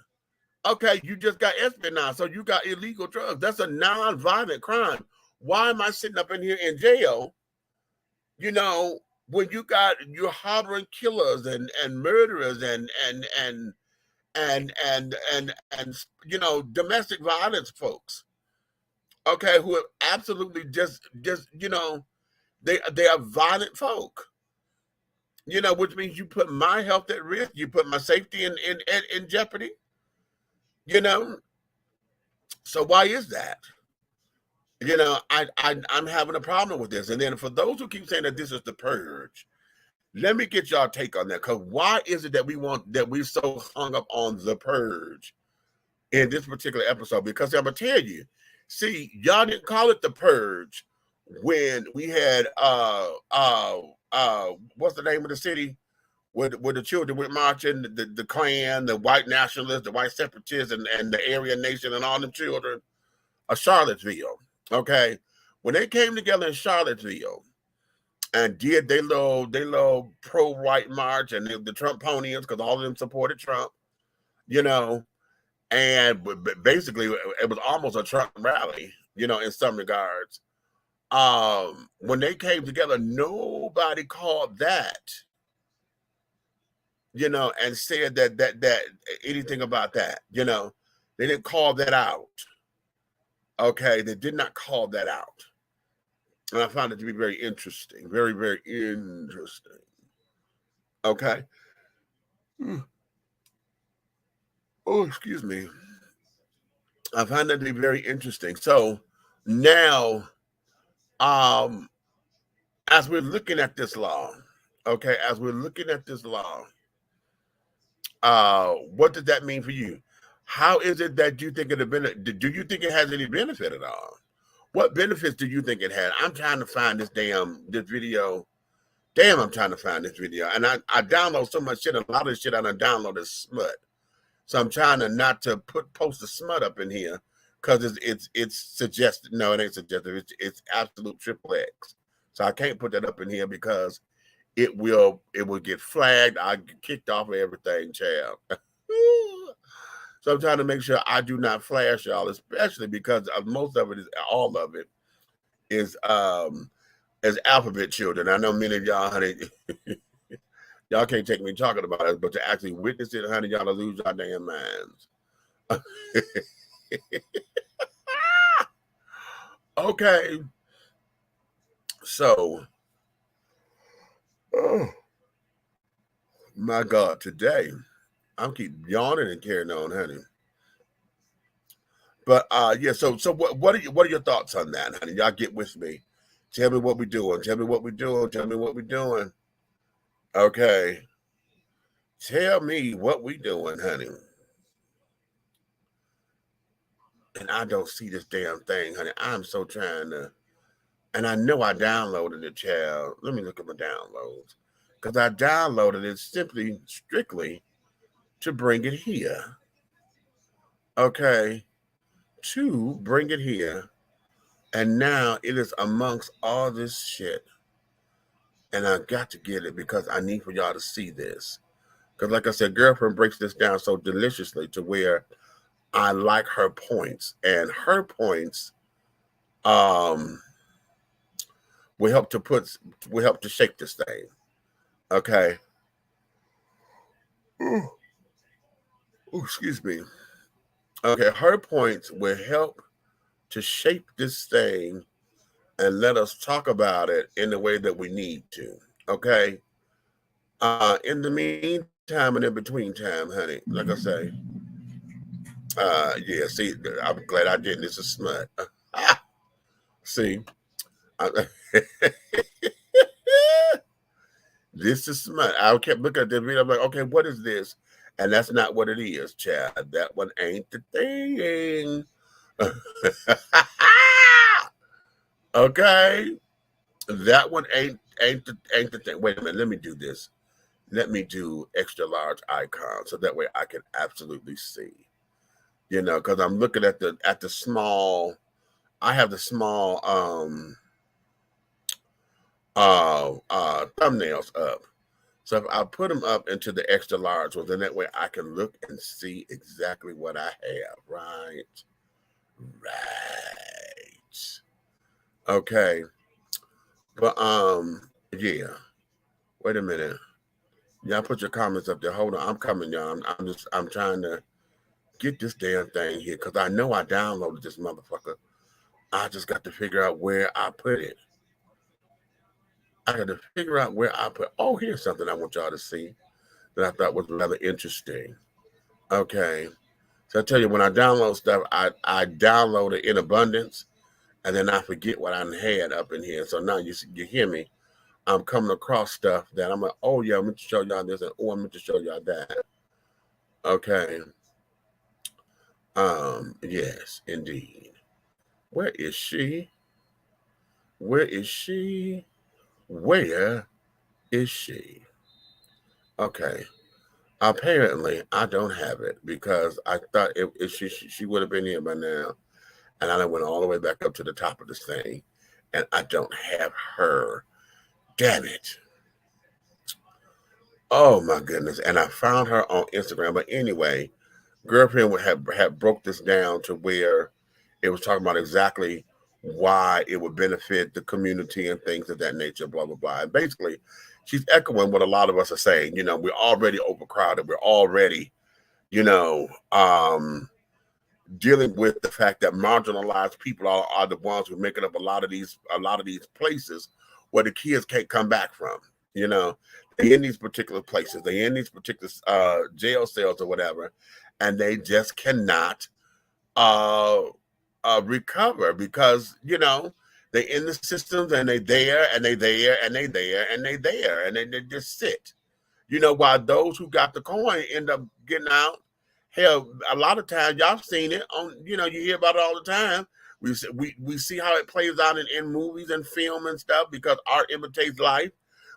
Okay, you just got espionage, so you got illegal drugs. That's a non-violent crime. Why am I sitting up in here in jail? When you're harboring killers and murderers and domestic violence folks, okay, who are absolutely just they are violent folk, which means you put my health at risk, you put my safety in jeopardy, so why is that? I'm having a problem with this. And then for those who keep saying that this is the purge, let me get y'all take on that. Because why is it that we're so hung up on the purge in this particular episode? Because I'm gonna tell you, see, y'all didn't call it the purge when we had what's the name of the city where the children went marching, the Klan, the white nationalists, the white separatists, and the Aryan Nation and all the children. Charlottesville. Okay, when they came together in Charlottesville and did they little pro-white march and the Trumponians, because all of them supported Trump, you know, and basically it was almost a Trump rally, you know, in some regards. When they came together, nobody called that, you know, and said that anything about that, you know, they didn't call that out. Okay, they did not call that out. And I found it to be very interesting, very, very interesting. Okay. Oh, excuse me. I find that to be very interesting. So now, as we're looking at this law, okay, as we're looking at this law, what does that mean for you? How is it that you think do you think it has any benefit at all? What benefits do you think it had? I'm trying to find this video. Damn, I'm trying to find this video. And I download so much shit, a lot of shit I done downloaded is smut. So I'm trying to not to post the smut up in here because it's suggested. No, it ain't suggested. It's absolute triple X. So I can't put that up in here because it will get flagged. I get kicked off of everything, child. So I'm trying to make sure I do not flash y'all, especially because most of it is all of it is as alphabet children. I know many of y'all, honey, y'all can't take me talking about it, but to actually witness it, honey, y'all lose your damn minds. Okay. So, oh my God, today I'm keep yawning and carrying on, honey. But yeah, so what are your thoughts on that, honey? Y'all get with me. Tell me what we're doing. Tell me what we're doing. Tell me what we're doing. Okay. Tell me what we're doing, honey. And I don't see this damn thing, honey. I'm so trying to, and I know I downloaded it, child. Let me look at my downloads. Because I downloaded it strictly to bring it here. Okay. To bring it here. And now it is amongst all this shit. And I got to get it because I need for y'all to see this. Because like I said, girlfriend breaks this down so deliciously to where I like her points. And her points will help to shape this thing. Okay. Ooh, excuse me. Okay, her points will help to shape this thing and let us talk about it in the way that we need to. Okay. In the meantime and in between time, honey, like I say, yeah, see, I'm glad I didn't. This is smut. See, this is smut. I kept looking at the video. I'm like, okay, what is this? And that's not what it is, Chad. That one ain't the thing. Okay, that one ain't the thing. Wait a minute. Let me do this. Let me do extra large icon so that way I can absolutely see. You know, because I'm looking at the small. I have the small thumbnails up. So if I put them up into the extra large ones, then that way I can look and see exactly what I have. Right. Okay. But yeah. Wait a minute. Y'all put your comments up there. Hold on. I'm coming, y'all. I'm trying to get this damn thing here because I know I downloaded this motherfucker. I just got to figure out where I put it. I got to figure out where I put. Oh, here's something I want y'all to see that I thought was rather interesting. Okay. So I tell you, when I download stuff, I download it in abundance, and then I forget what I had up in here. So now you hear me. I'm coming across stuff that I'm like, oh yeah, I'm going to show y'all this, and oh, I'm going to show y'all that. Okay. Yes, indeed. Where is she? Where is she? Where is she? Okay. Apparently, I don't have it because I thought she would have been here by now. And I went all the way back up to the top of this thing, and I don't have her. Damn it. Oh my goodness. And I found her on Instagram. But anyway, girlfriend would have broke this down to where it was talking about exactly why it would benefit the community and things of that nature, blah, blah, blah. And basically, she's echoing what a lot of us are saying. You know, we're already overcrowded. We're already, you know, dealing with the fact that marginalized people are the ones who are making up a lot of these places where the kids can't come back from. You know, they're in these particular places, they're in these particular jail cells or whatever, and they just cannot recover because, you know, they're in the systems and they there and they there and they there and they there and they just sit. You know, while those who got the coin end up getting out. Hell, a lot of times y'all seen it on, you know, you hear about it all the time. We see how it plays out in movies and film and stuff because art imitates life.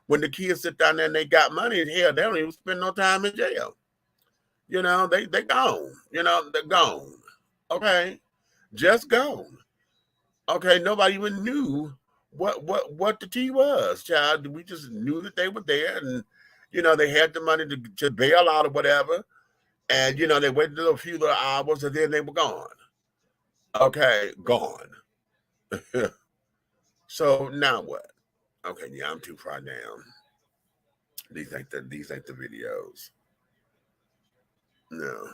When the kids sit down there and they got money, hell, they don't even spend no time in jail. You know, they gone. You know, they're gone. Okay, just gone. Okay, nobody even knew what the tea was, child. We just knew that they were there, and you know they had the money to bail out or whatever. And, you know, they waited a few little hours and then they were gone. Okay, gone. So now what? Okay, yeah, I'm too far down. These ain't the videos. No.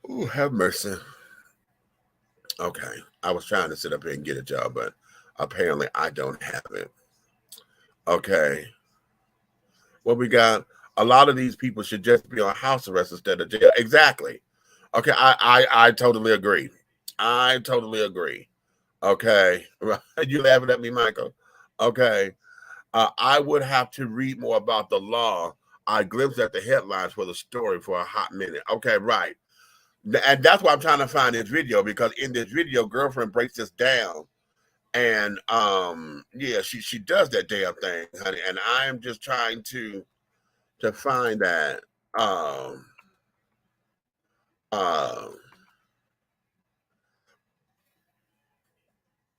Ooh, have mercy. Okay, I was trying to sit up here and get it, y'all, but apparently I don't have it. Okay. What we got, a lot of these people should just be on house arrest instead of jail. Exactly. Okay, I totally agree. I totally agree. Okay. You laughing at me, Michael? Okay. I would have to read more about the law. I glimpsed at the headlines for the story for a hot minute. Okay, right. And that's why I'm trying to find this video, because in this video, girlfriend breaks this down. And yeah, she does that damn thing, honey. And I am just trying to find that.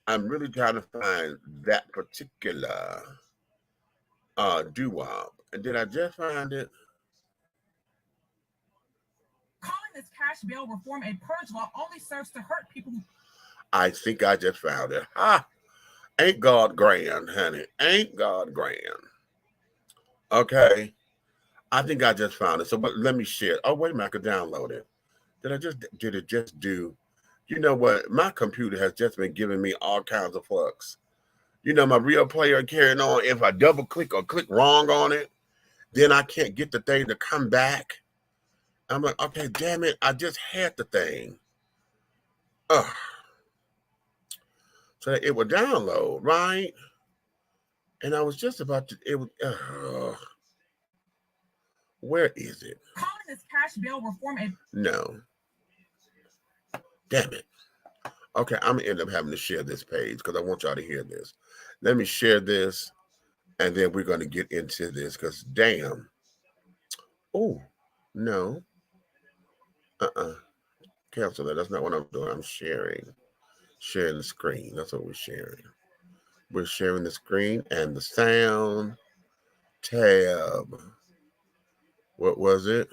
I'm really trying to find that particular doo-wop. And did I just find it? Calling this cash bail reform a purge law only serves to hurt people who... I think I just found it. Ha! Ain't God grand, honey. Ain't God grand. Okay. I think I just found it. So but let me share. Oh, wait a minute, I could download it. Did it just do? You know what? My computer has just been giving me all kinds of fucks. You know, my real player carrying on. If I double click or click wrong on it, then I can't get the thing to come back. I'm like, okay, damn it. I just had the thing. Ugh. So it would download, right? And I was just about to, it would, where is it? Calling this cash bail reform a... No. Damn it. Okay, I'm going to end up having to share this page because I want y'all to hear this. Let me share this, and then we're going to get into this because damn. Oh, no. Cancel that. That's not what I'm doing. I'm sharing the screen. That's what we're sharing. We're sharing the screen and the sound tab. What was it?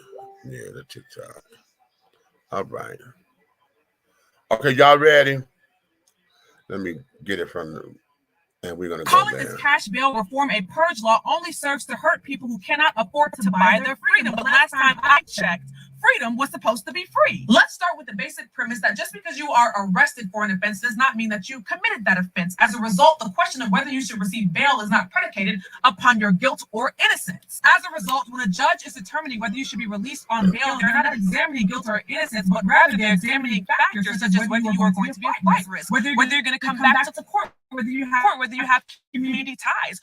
Yeah, the TikTok. All right. Okay, y'all ready? Let me get it from them. And we're going to go Calling there. this cash bail reform a purge law only serves to hurt people who cannot afford to buy their freedom. But last time I checked, freedom was supposed to be free. Let's start with the basic premise that just because you are arrested for an offense does not mean that you committed that offense. As a result, the question of whether you should receive bail is not predicated upon your guilt or innocence. As a result, when a judge is determining whether you should be released on bail, they're not examining guilt or innocence, but rather they're examining factors such as whether you are going to be at risk, whether you're going to come back to the court whether you have community ties,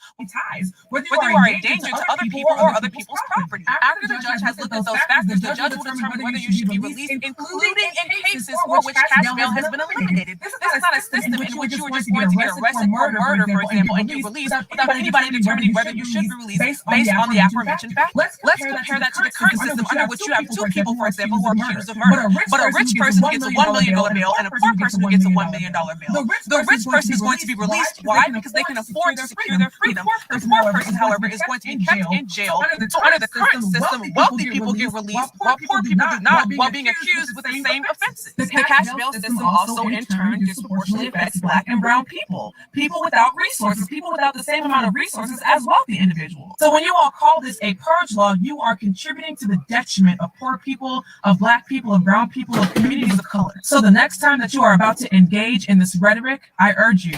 whether you are a danger to other people or other people's property. After the judge has looked at those factors, the judge will determine whether you should be released, including in cases for which cash bail has been eliminated. This is not a system in which you are just going to get arrested for murder, for example, and you released without anybody determining whether you should be released based on the aforementioned factors. Let's compare that to the current system under which you have two people, for example, who are accused of murder, but a rich person gets a $1 million bail and a poor person who gets a $1 million bail. The rich person is going to be released. Why? Because they can afford to secure their freedom. The poor person, however, is going to be kept in jail. So under the current system, wealthy people get released while poor people do not, while being accused with the same offenses. The cash bail system also in turn disproportionately affects Black and brown people, people without resources, people without the same amount of resources as wealthy individuals. So when you all call this a purge law, you are contributing to the detriment of poor people, of Black people, of brown people, of communities of color. So the next time that you are about to engage in this rhetoric, I urge you,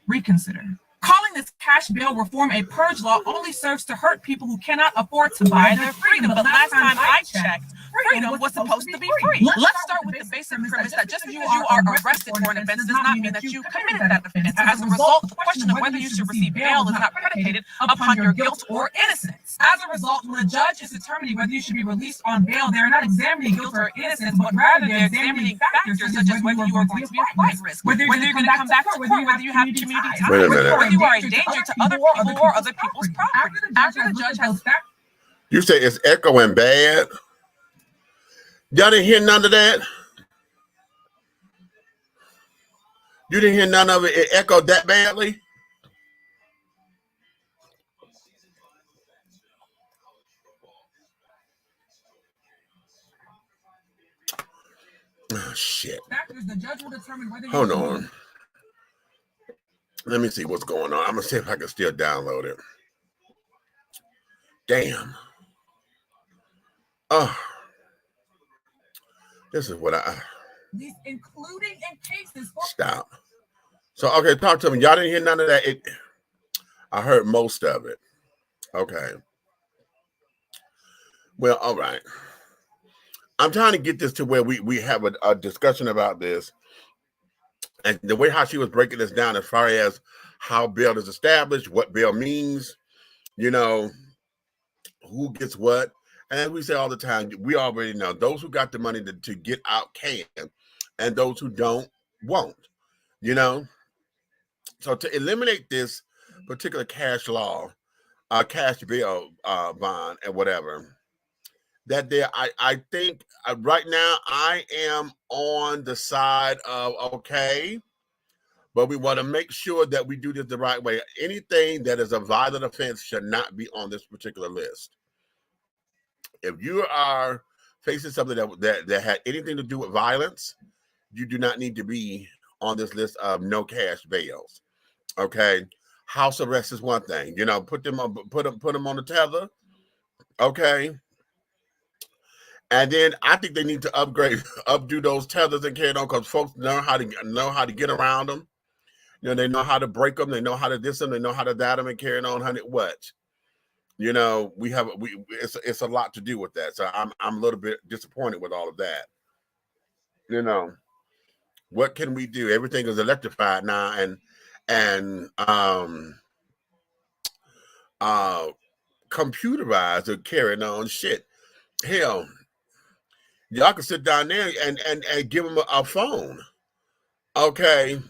reconsider. Calling this cash bail reform a purge law only serves to hurt people who cannot afford to buy their freedom. But last time I checked, freedom was supposed to be free. Let's start with the basic premise that just because you are arrested for an offense does not mean that you committed that offense. As a result, the question of whether you should receive bail is not predicated upon your guilt or innocence. As a result, when a judge is determining whether you should be released on bail, they are not examining guilt or innocence, but rather they're examining factors such as whether you are going to be a flight risk, whether you're going to come back to court, whether you have community ties, whether you are a danger to other people or other people's property. After the judge has You say it's echoing bad. Y'all didn't hear none of that? You didn't hear none of it? It echoed that badly? Oh, shit. Hold on. Let me see what's going on. I'm going to see if I can still download it. Damn. Oh. This is what including in cases. Stop. So, okay, talk to me. Y'all didn't hear none of that? I heard most of it. Okay. Well, all right. I'm trying to get this to where we have a discussion about this. And the way how she was breaking this down as far as how bail is established, what bail means, you know, who gets what. And as we say all the time, we already know those who got the money to get out can, and those who don't won't, you know. So to eliminate this particular cash law, cash bail bond and whatever, that there, I think right now I am on the side of okay, but we want to make sure that we do this the right way. Anything that is a violent offense should not be on this particular list. If you are facing something that had anything to do with violence, you do not need to be on this list of no cash bails. Okay, house arrest is one thing. You know, put them on the tether. Okay, and then I think they need to updo those tethers and carry on because folks know how to get around them. You know, they know how to break them. They know how to diss them. They know how to that them and carry on. Honey, what? You know, it's a lot to do with that. So I'm a little bit disappointed with all of that. You know, what can we do? Everything is electrified now and computerized or carrying on shit. Hell, y'all can sit down there and give them a phone. Okay.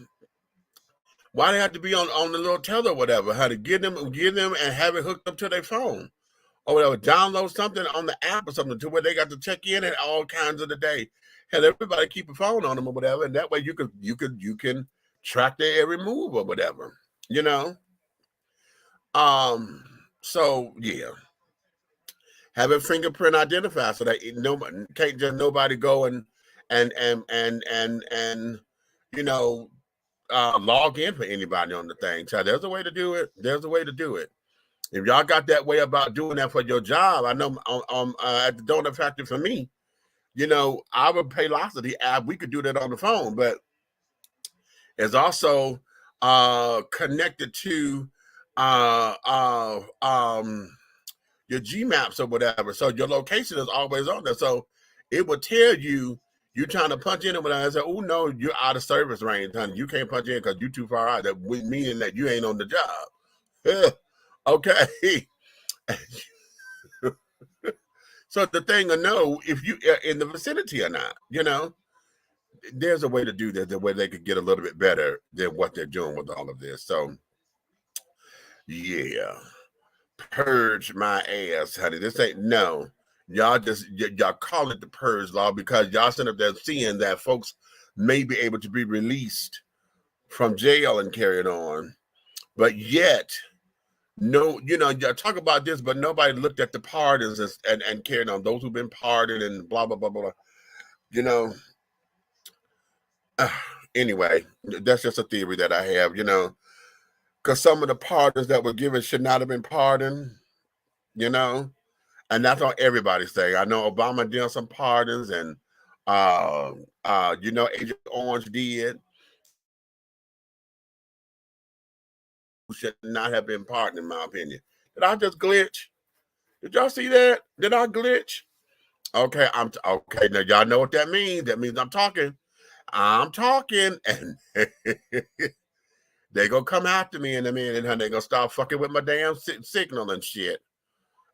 Why they have to be on the little tether or whatever? How to give them and have it hooked up to their phone or whatever. Download something on the app or something to where they got to check in at all kinds of the day. Have everybody keep a phone on them or whatever, and that way you can track their every move or whatever. You know. So yeah, have a fingerprint identifier so that nobody go and you know. Log in for anybody on the thing. So there's a way to do it. There's a way to do it. If y'all got that way about doing that for your job, I know at the donut factory for me, you know, our Paylocity app, we could do that on the phone, but it's also connected to your Gmaps or whatever. So your location is always on there. So it will tell you You trying to punch in, but I said, oh no, you're out of service range, honey. You can't punch in because you're too far out. That meaning that you ain't on the job. Okay. So the thing to know if you are in the vicinity or not, you know, there's a way to do this, the way they could get a little bit better than what they're doing with all of this. So yeah, purge my ass, honey. This ain't no. Y'all call it the purge law because y'all sitting up there seeing that folks may be able to be released from jail and carried on, but yet no, you know, y'all talk about this, but nobody looked at the pardons and carried on, those who've been pardoned and blah blah blah blah. You know, anyway, that's just a theory that I have. You know, because some of the pardons that were given should not have been pardoned. You know. And that's on everybody's thing. I know Obama did some pardons, and you know, Agent Orange did. Who should not have been pardoned, in my opinion. Did I just glitch? Did y'all see that? Did I glitch? Okay, okay. Now y'all know what that means. That means I'm talking. I'm talking, and they gonna come after me in a minute, and they gonna start fucking with my damn signal and shit.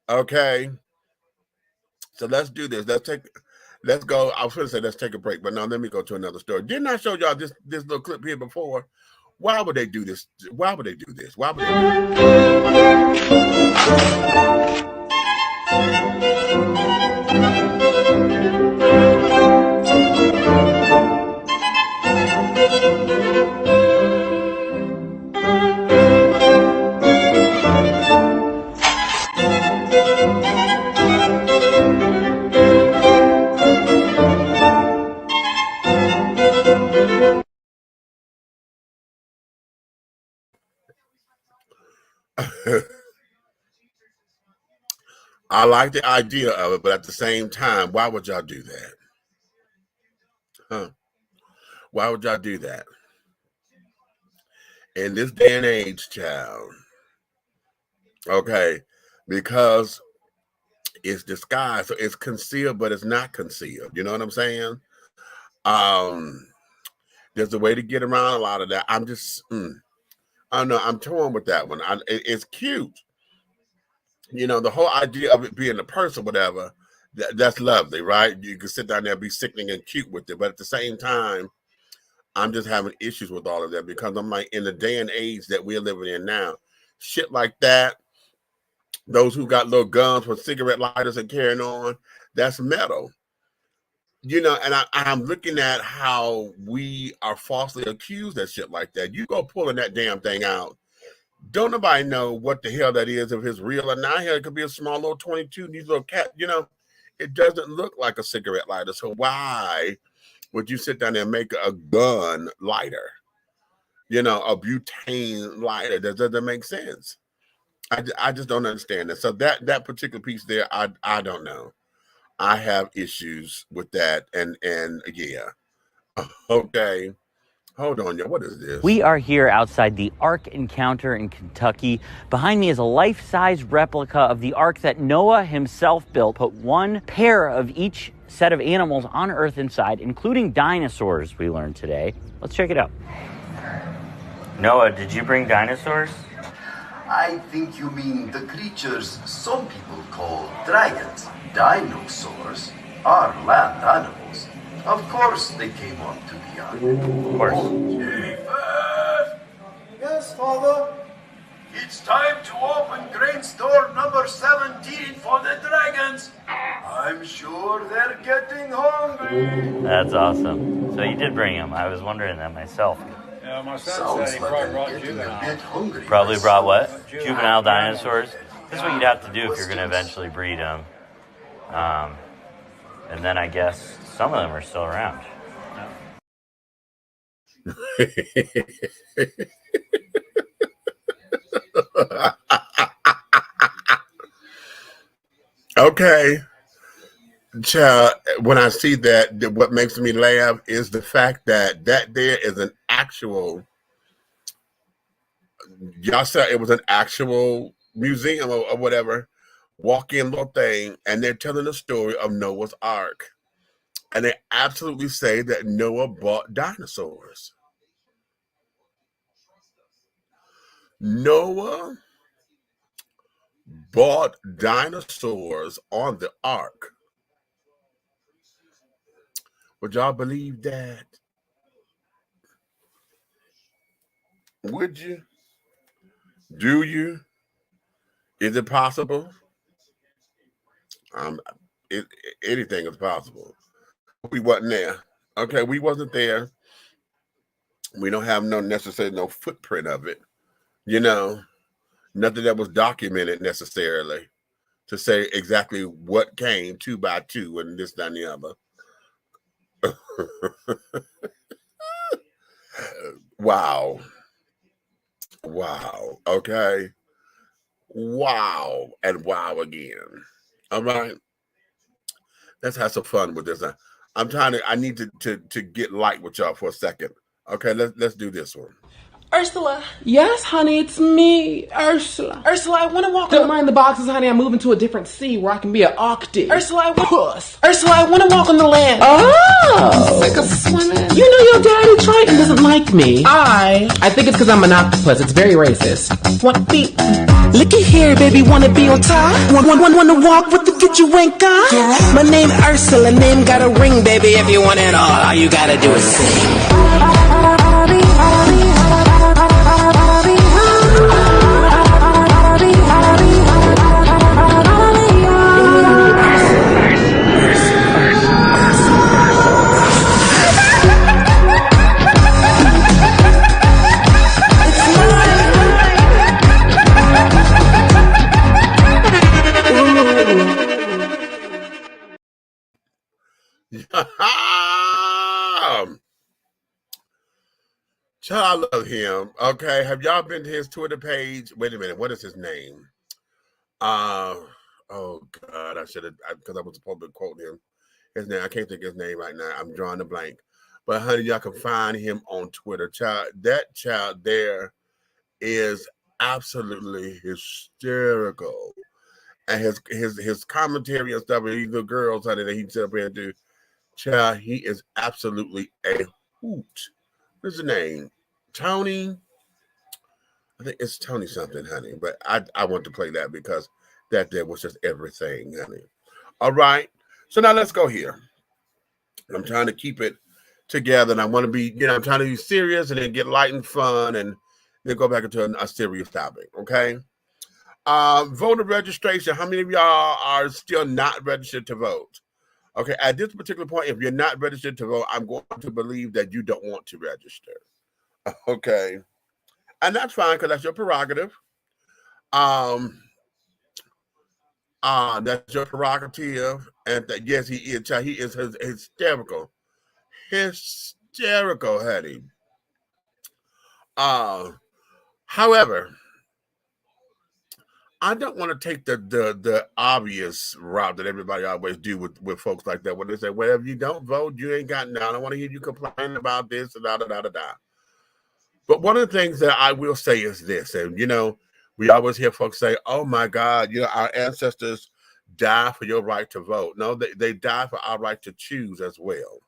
Okay. So let's do this. Let's go. I was going to say let's take a break, but now let me go to another story. Didn't I show y'all this little clip here before? Why would they do this? Why would they do this? Why would I like the idea of it, but at the same time, why would y'all do that? Huh? Why would y'all do that? In this day and age, child. Okay, because it's disguised, so it's concealed, but it's not concealed. You know what I'm saying? There's a way to get around a lot of that. I'm just, I don't know. I'm torn with that one. It's cute. You know, the whole idea of it being a purse or whatever, that's lovely, right? You can sit down there and be sickening and cute with it. But at the same time, I'm just having issues with all of that because I'm like, in the day and age that we're living in now, shit like that, those who got little guns with cigarette lighters and carrying on, that's metal. You know, and I'm looking at how we are falsely accused of shit like that. You go pulling that damn thing out. Don't nobody know what the hell that is, if it's real or not. Hell, it could be a small little 22, these little cat, you know, it doesn't look like a cigarette lighter. So why would you sit down there and make a gun lighter? You know, a butane lighter. That doesn't make sense. I just don't understand it. So that particular piece there, I don't know. I have issues with that. And yeah. Okay. Hold on, y'all. What is this? We are here outside the Ark Encounter in Kentucky. Behind me is a life-size replica of the Ark that Noah himself built. Put one pair of each set of animals on Earth inside, including dinosaurs, we learned today. Let's check it out. Noah, did you bring dinosaurs? I think you mean the creatures some people call dragons. Dinosaurs are land animals. Of course they came onto the Ark. Of course. Yes, Father? It's time to open grain store number 17 for the dragons. I'm sure they're getting hungry. That's awesome. So you did bring them. I was wondering that myself. Yeah, my son said he probably brought juvenile. Probably brought what? Juvenile dinosaurs? This is what you'd have to do if you're going to eventually breed them. And then I guess some of them are still around. Okay. Child, when I see that, what makes me laugh is the fact that there is an actual, y'all said it was an actual museum or whatever, walk-in little thing, and they're telling the story of Noah's Ark. And they absolutely say that Noah bought dinosaurs. Noah bought dinosaurs on the ark. Would y'all believe that? Would you? Do you? Is it possible? Anything is possible. We wasn't there. Okay, we wasn't there. We don't have no footprint of it. Nothing that was documented necessarily to say exactly what came 2 by 2 and this, that, and the other. Wow. Okay. Wow. And wow again. All right. Let's have some fun with this. I need to get light with y'all for a second. Okay, let's do this one. Ursula. Yes, honey, it's me, Ursula. Ursula, I want to walk. Don't mind the boxes, honey. I'm moving to a different sea where I can be an octave. Ursula, Ursula, I want to walk on the land. Oh, like a swimming. You know your daddy Triton doesn't like me. I think it's because I'm an octopus. It's very racist. Want to be? Looky here, baby, wanna be on top? Wanna walk with the get you ain't got? Yeah. My name Ursula, name got a ring, baby. If you want it all you gotta do is sing. Child, I love him. Okay, have y'all been to his Twitter page? Wait a minute, what is his name? Oh God, I should have, because I was supposed to quote him. His name, I can't think of his name right now. I'm drawing a blank. But honey, y'all can find him on Twitter. Child, that child there is absolutely hysterical. And his commentary and stuff, and the girls, honey, that he sit up here and do. Child, he is absolutely a hoot. What's his name? Tony. I think it's Tony something, honey. But I want to play that because that there was just everything, honey. All right. So now let's go here. I'm trying to keep it together, and I want to be, I'm trying to be serious and then get light and fun and then go back into a serious topic. Okay. Voter registration. How many of y'all are still not registered to vote? Okay, at this particular point, if you're not registered to vote, I'm going to believe that you don't want to register. Okay, and that's fine because that's your prerogative. That's your prerogative, and that, yes, he is hysterical, honey. However, I don't want to take the obvious route that everybody always do with folks like that when they say, well, if you don't vote, you ain't got none. I don't want to hear you complain about this and da. But one of the things that I will say is this, and we always hear folks say, oh my God, our ancestors died for your right to vote. No, they died for our right to choose as well.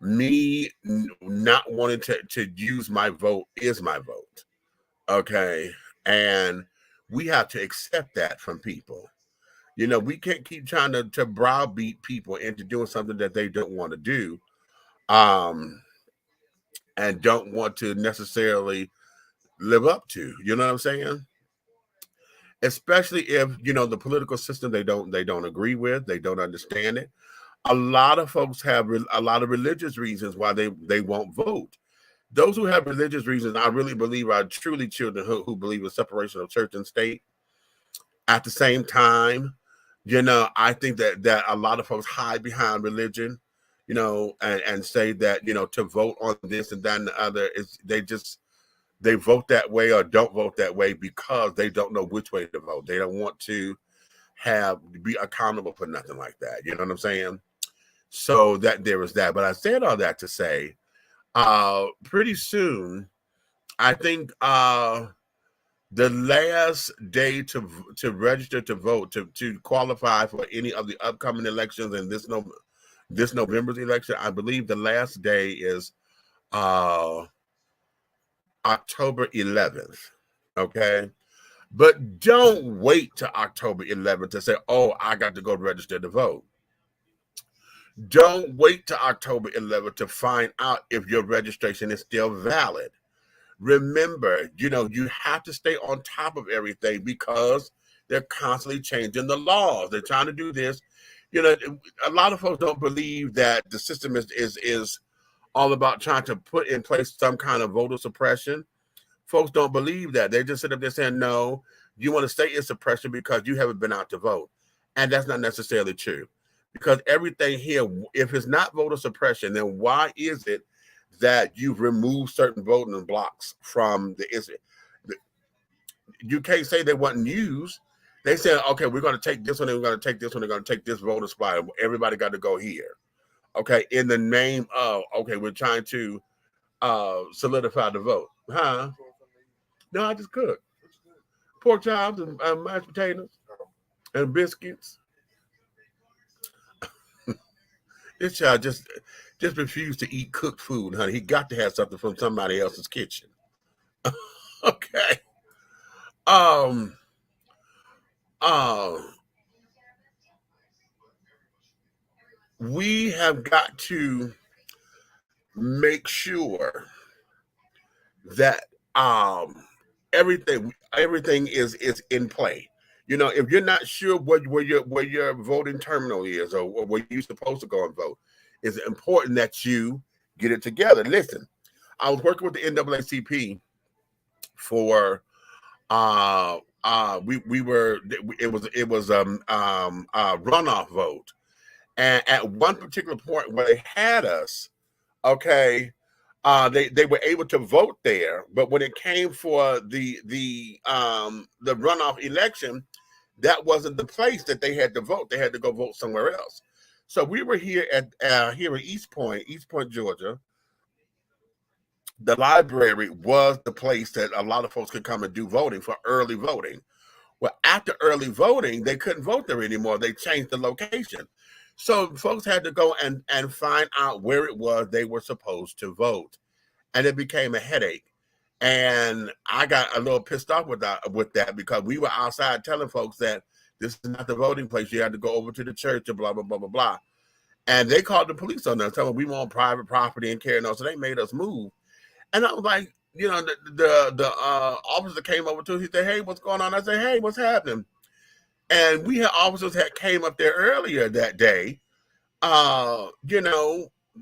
Me not wanting to use my vote is my vote. Okay. And we have to accept that from people. We can't keep trying to browbeat people into doing something that they don't want to do, and don't want to necessarily live up to. You know what I'm saying? Especially if the political system they don't agree with, they don't understand it. A lot of folks have a lot of religious reasons why they won't vote. Those who have religious reasons, I really believe, are truly children who believe in separation of church and state. At the same time, I think that a lot of folks hide behind religion, and say that, to vote on this and that and the other, they vote that way or don't vote that way because they don't know which way to vote. They don't want to be accountable for nothing like that. You know what I'm saying? So that there is that. But I said all that to say, pretty soon, I think The last day to register to vote to qualify for any of the upcoming elections and this November's election, I believe the last day is October 11th. Okay, but don't wait to October 11th to say, "Oh, I got to go register to vote." Don't wait to October 11th to find out if your registration is still valid. Remember, you have to stay on top of everything because they're constantly changing the laws. They're trying to do this. A lot of folks don't believe that the system is all about trying to put in place some kind of voter suppression. Folks don't believe that. They just sit up there saying, no, you want to stay in suppression because you haven't been out to vote. And that's not necessarily true. Because everything here, if it's not voter suppression, then why is it that you've removed certain voting blocks from the issue? You can't say they wasn't used. They said, okay, we're going to take this one, and we're going to take this one, we're going to take this voter spot. Everybody got to go here. Okay, in the name of, okay, we're trying to solidify the vote. Huh? No, I just cooked. Pork chops and mashed potatoes and biscuits. This child just refused to eat cooked food, honey. He got to have something from somebody else's kitchen. Okay. We have got to make sure that everything is in play. If you're not sure where your voting terminal is or where you're supposed to go and vote, it's important that you get it together. Listen, I was working with the NAACP for it was a runoff vote, and at one particular point where they had us, okay, they were able to vote there, but when it came for the runoff election, that wasn't the place that they had to vote. They had to go vote somewhere else. So we were here at East Point, Georgia. The library was the place that a lot of folks could come and do voting for early voting. Well, after early voting, they couldn't vote there anymore. They changed the location. So folks had to go and find out where it was they were supposed to vote. And it became a headache. And I got a little pissed off with that because we were outside telling folks that this is not the voting place. You had to go over to the church and blah, blah, blah, blah, blah. And they called the police on us, telling them we want private property and carrying on. So they made us move. And I was like, the officer came over to us. He said, hey, what's going on? I said, hey, what's happening? And we had officers that came up there earlier that day.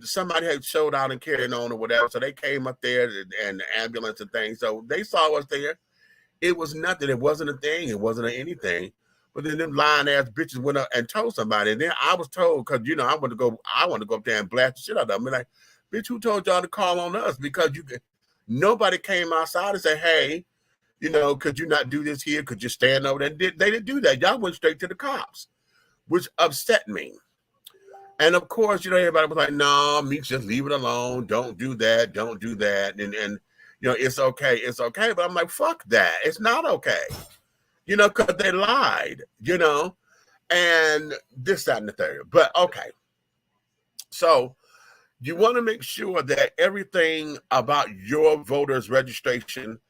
Somebody had showed out and carried on or whatever. So they came up there and the ambulance and things. So they saw us there. It was nothing. It wasn't a thing. It wasn't anything. But then them lying ass bitches went up and told somebody. And then I was told, because I want to go up there and blast the shit out of them. And like, bitch, who told y'all to call on us? Because nobody came outside and said, hey, could you not do this here? Could you stand over there? They didn't do that. Y'all went straight to the cops, which upset me. And of course, everybody was like, no, Meeks, just leave it alone. Don't do that. Don't do that. And it's okay. It's okay. But I'm like, fuck that. It's not okay. Because they lied, and this, that, and the third. But okay. So you want to make sure that everything about your voter's registration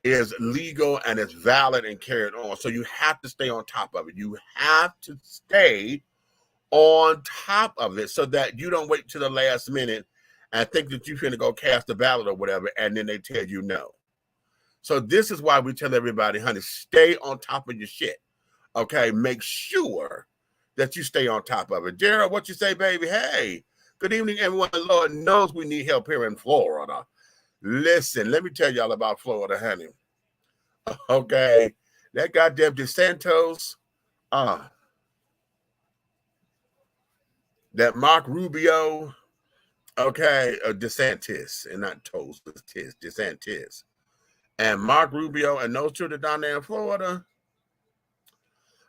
is legal and is valid and carried on. So you have to stay on top of it. You have to stay on top of it so that you don't wait to the last minute and think that you're going to go cast a ballot or whatever, and then they tell you no. So this is why we tell everybody, honey, stay on top of your shit. Okay, make sure that you stay on top of it. Gerald, what you say, baby? Hey, good evening, everyone. The Lord knows we need help here in Florida. Listen, let me tell y'all about Florida, honey. Okay, that goddamn DeSantis, that Mark Rubio, okay, DeSantis, and not Toast, DeSantis. And Mark Rubio and those children down there in Florida,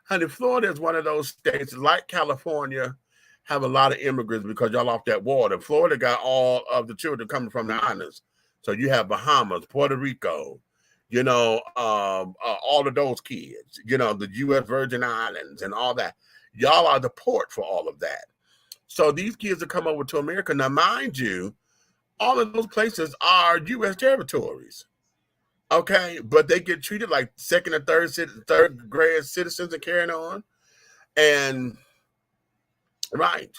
honey, Florida is one of those states, like California, have a lot of immigrants because y'all off that water. Florida got all of the children coming from the islands. So you have Bahamas, Puerto Rico, you know, all of those kids, you know, the U.S. Virgin Islands and all that. Y'all are the port for all of that. So these kids that come over to America, now mind you, all of those places are U.S. territories. Okay, but they get treated like second or third grade citizens and carrying on. And right,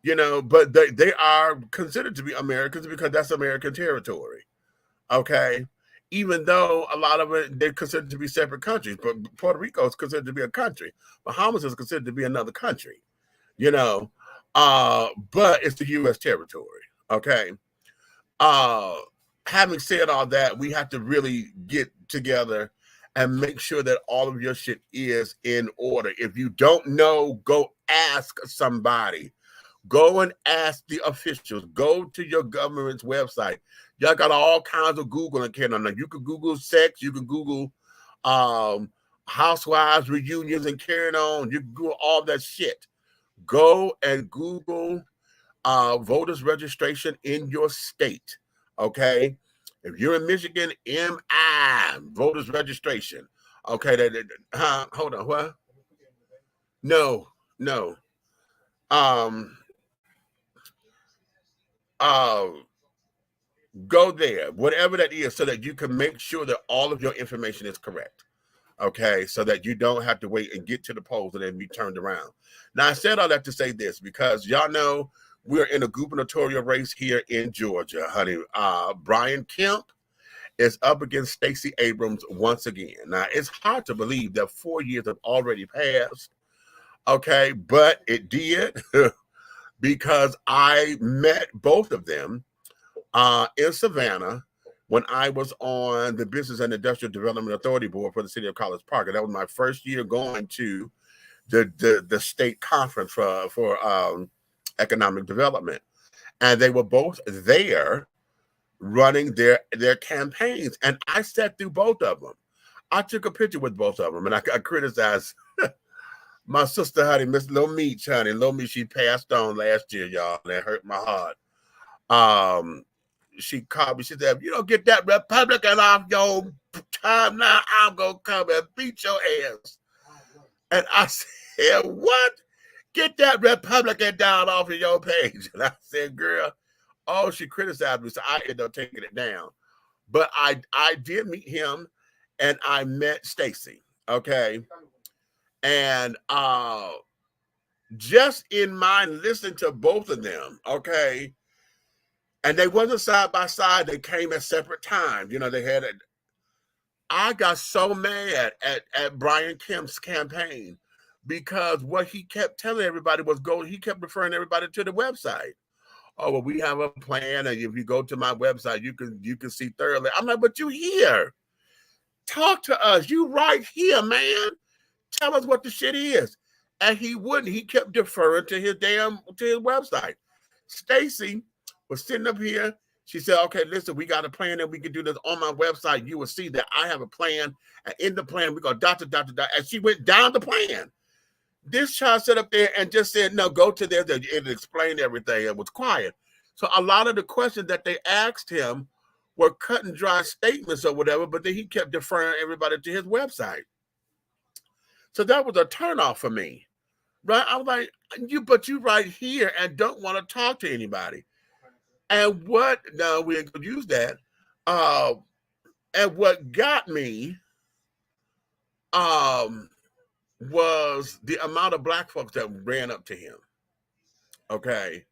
you know, but they are considered to be Americans because that's American territory. Okay, even though a lot of it they're considered to be separate countries, but Puerto Rico is considered to be a country. Bahamas is considered to be another country. You know, but it's the U.S. territory. Okay. Having said all that, we have to really get together and make sure that all of your shit is in order. If you don't know, go ask somebody. Go and ask the officials. Go to your government's website. Y'all got all kinds of Google and carrying on. Now, you can Google sex. You can Google housewives reunions and carrying on. You can Google all that shit. Go and Google voters registration in your state. Okay, if you're in Michigan, MI voters registration. Okay, hold on, what? No. Go there, whatever that is, so that you can make sure that all of your information is correct. Okay, so that you don't have to wait and get to the polls and then be turned around. Now, I said all that to say this because y'all know we're in a gubernatorial race here in Georgia, honey. Brian Kemp is up against Stacey Abrams once again. Now, it's hard to believe that 4 years have already passed, okay, but it did because I met both of them in Savannah when I was on the Business and Industrial Development Authority Board for the city of College Park. And that was my first year going to the state conference for economic development. And they were both there running their campaigns. And I sat through both of them. I took a picture with both of them, and I criticized my sister, honey, Miss Lil Meech, honey. Lil Meech, she passed on last year, y'all. That hurt my heart. She called me. She said, "If you don't get that Republican off your time now, I'm going to come and beat your ass." And I said, "What? Get that Republican down off of your page." And I said, "Girl," oh, she criticized me, so I ended up taking it down. But I did meet him, and I met Stacey, okay? And just in mind listening to both of them, okay? And they wasn't side by side. They came at separate times. You know, they had it. I got so mad at Brian Kemp's campaign because what he kept telling everybody was he kept referring everybody to the website. Oh, well, we have a plan, and if you go to my website, you can see thoroughly. I'm like, but you here. Talk to us. You right here, man. Tell us what the shit is. And he wouldn't. He kept deferring to his website. Stacey was sitting up here. She said, "Okay, listen, we got a plan and we can do this on my website. You will see that I have a plan. And in the plan, we go dot. And she went down the plan. This child sat up there and just said, "No, go to there." It explained everything. It was quiet. So a lot of the questions that they asked him were cut and dry statements or whatever, but then he kept deferring everybody to his website. So that was a turnoff for me. Right? I was like, but you right here and don't want to talk to anybody. And now we ain't gonna use that. And what got me was the amount of black folks that ran up to him. Okay.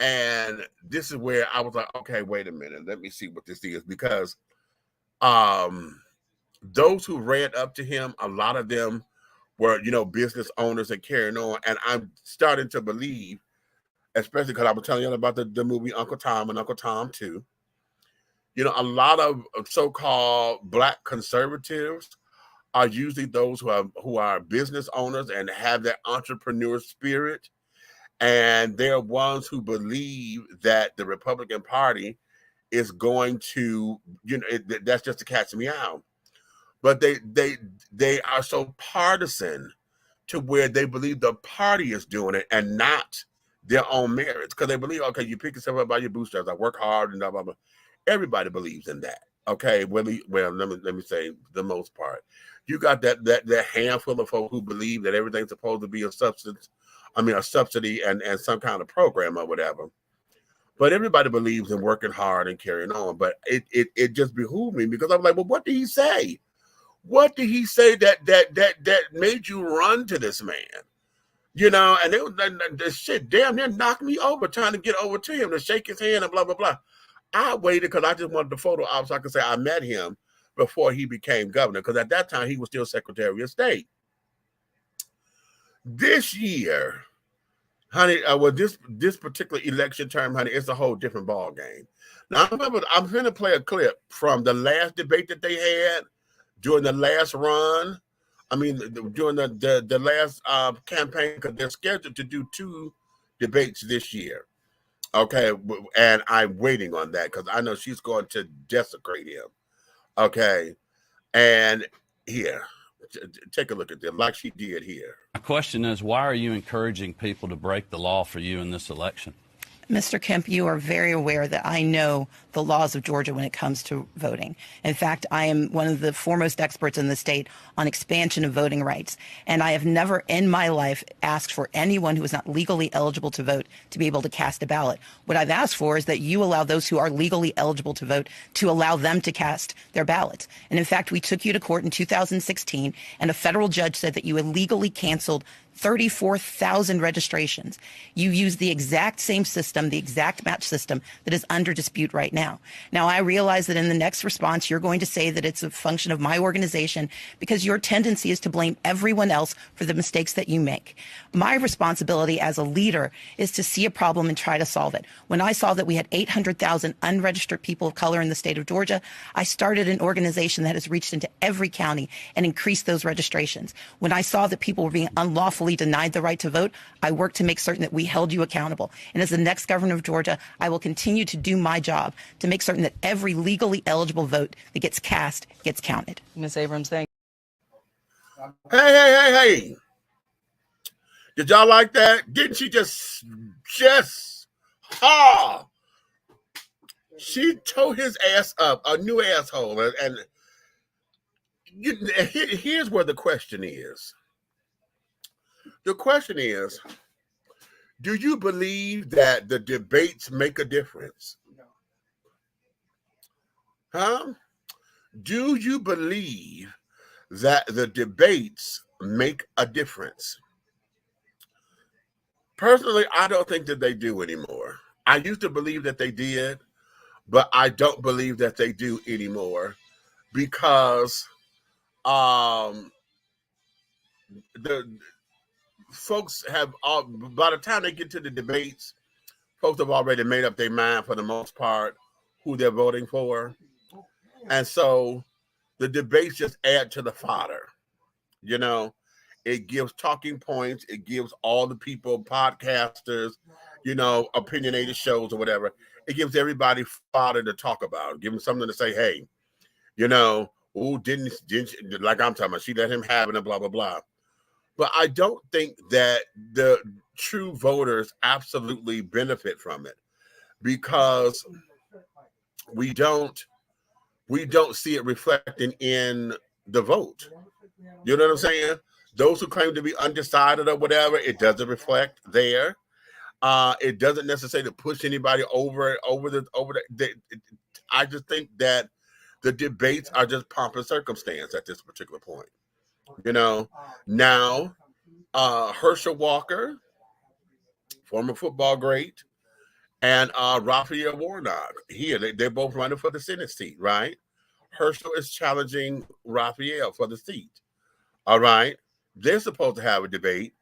And this is where I was like, okay, wait a minute. Let me see what this is. Because those who ran up to him, a lot of them were, business owners and carrying on. And I'm starting to believe, especially because I was telling you about the movie Uncle Tom and Uncle Tom 2. A lot of so-called black conservatives are usually those who are business owners and have that entrepreneur spirit. And they're ones who believe that the Republican Party is going to, that's just to catch me out. But they are so partisan to where they believe the party is doing it and not their own merits. Because they believe, okay, you pick yourself up by your bootstraps. I work hard and blah, blah, blah. Everybody believes in that. Okay, well, let me say the most part. You got that handful of folk who believe that everything's supposed to be a subsidy and some kind of program or whatever. But everybody believes in working hard and carrying on. But it just behooved me because I'm like, well, what did he say? What did he say that made you run to this man? You know, and the shit damn near knocked me over trying to get over to him to shake his hand and blah, blah, blah. I waited because I just wanted the photo op so I could say I met him before he became governor, because at that time he was still Secretary of State. This year, honey, this particular election term, honey, it's a whole different ball game. Now, I'm going to play a clip from the last debate that they had during the last run. I mean, during the last campaign, because they're scheduled to do 2 debates this year. Okay, and I'm waiting on that because I know she's going to desecrate him. Okay, and here, take a look at them like she did here. My question is, why are you encouraging people to break the law for you in this election? Mr. Kemp, you are very aware that I know the laws of Georgia when it comes to voting. In fact, I am one of the foremost experts in the state on expansion of voting rights. And I have never in my life asked for anyone who is not legally eligible to vote to be able to cast a ballot. What I've asked for is that you allow those who are legally eligible to vote to allow them to cast their ballots. And in fact, we took you to court in 2016, and a federal judge said that you illegally canceled 34,000 registrations. You use the exact same system, the exact match system that is under dispute right now. Now, I realize that in the next response, you're going to say that it's a function of my organization because your tendency is to blame everyone else for the mistakes that you make. My responsibility as a leader is to see a problem and try to solve it. When I saw that we had 800,000 unregistered people of color in the state of Georgia, I started an organization that has reached into every county and increased those registrations. When I saw that people were being unlawfully denied the right to vote, I worked to make certain that we held you accountable. And as the next governor of Georgia, I will continue to do my job to make certain that every legally eligible vote that gets cast gets counted. Ms. Abrams, thank you. Hey. Did y'all like that? Didn't she just she tore his ass up, a new asshole. And here's where the question is. The question is, do you believe that the debates make a difference? Huh? Do you believe that the debates make a difference? Personally, I don't think that they do anymore. I used to believe that they did, but I don't believe that they do anymore because the folks have, by the time they get to the debates, folks have already made up their mind for the most part who they're voting for. And so the debates just add to the fodder. You know, it gives talking points. It gives all the people, podcasters, you know, opinionated shows or whatever. It gives everybody fodder to talk about. Give them something to say, hey, you know, oh, didn't like I'm talking about, she let him have it and blah, blah, blah. But I don't think that the true voters absolutely benefit from it because we don't see it reflecting in the vote. You know what I'm saying? Those who claim to be undecided or whatever, it doesn't reflect there. It doesn't necessarily push anybody over the. I just think that the debates are just pomp and circumstance at this particular point. You know, now Herschel Walker, former football great, and Raphael Warnock, here they're both running for the Senate seat, right? Herschel is challenging Raphael for the seat. All right, they're supposed to have a debate.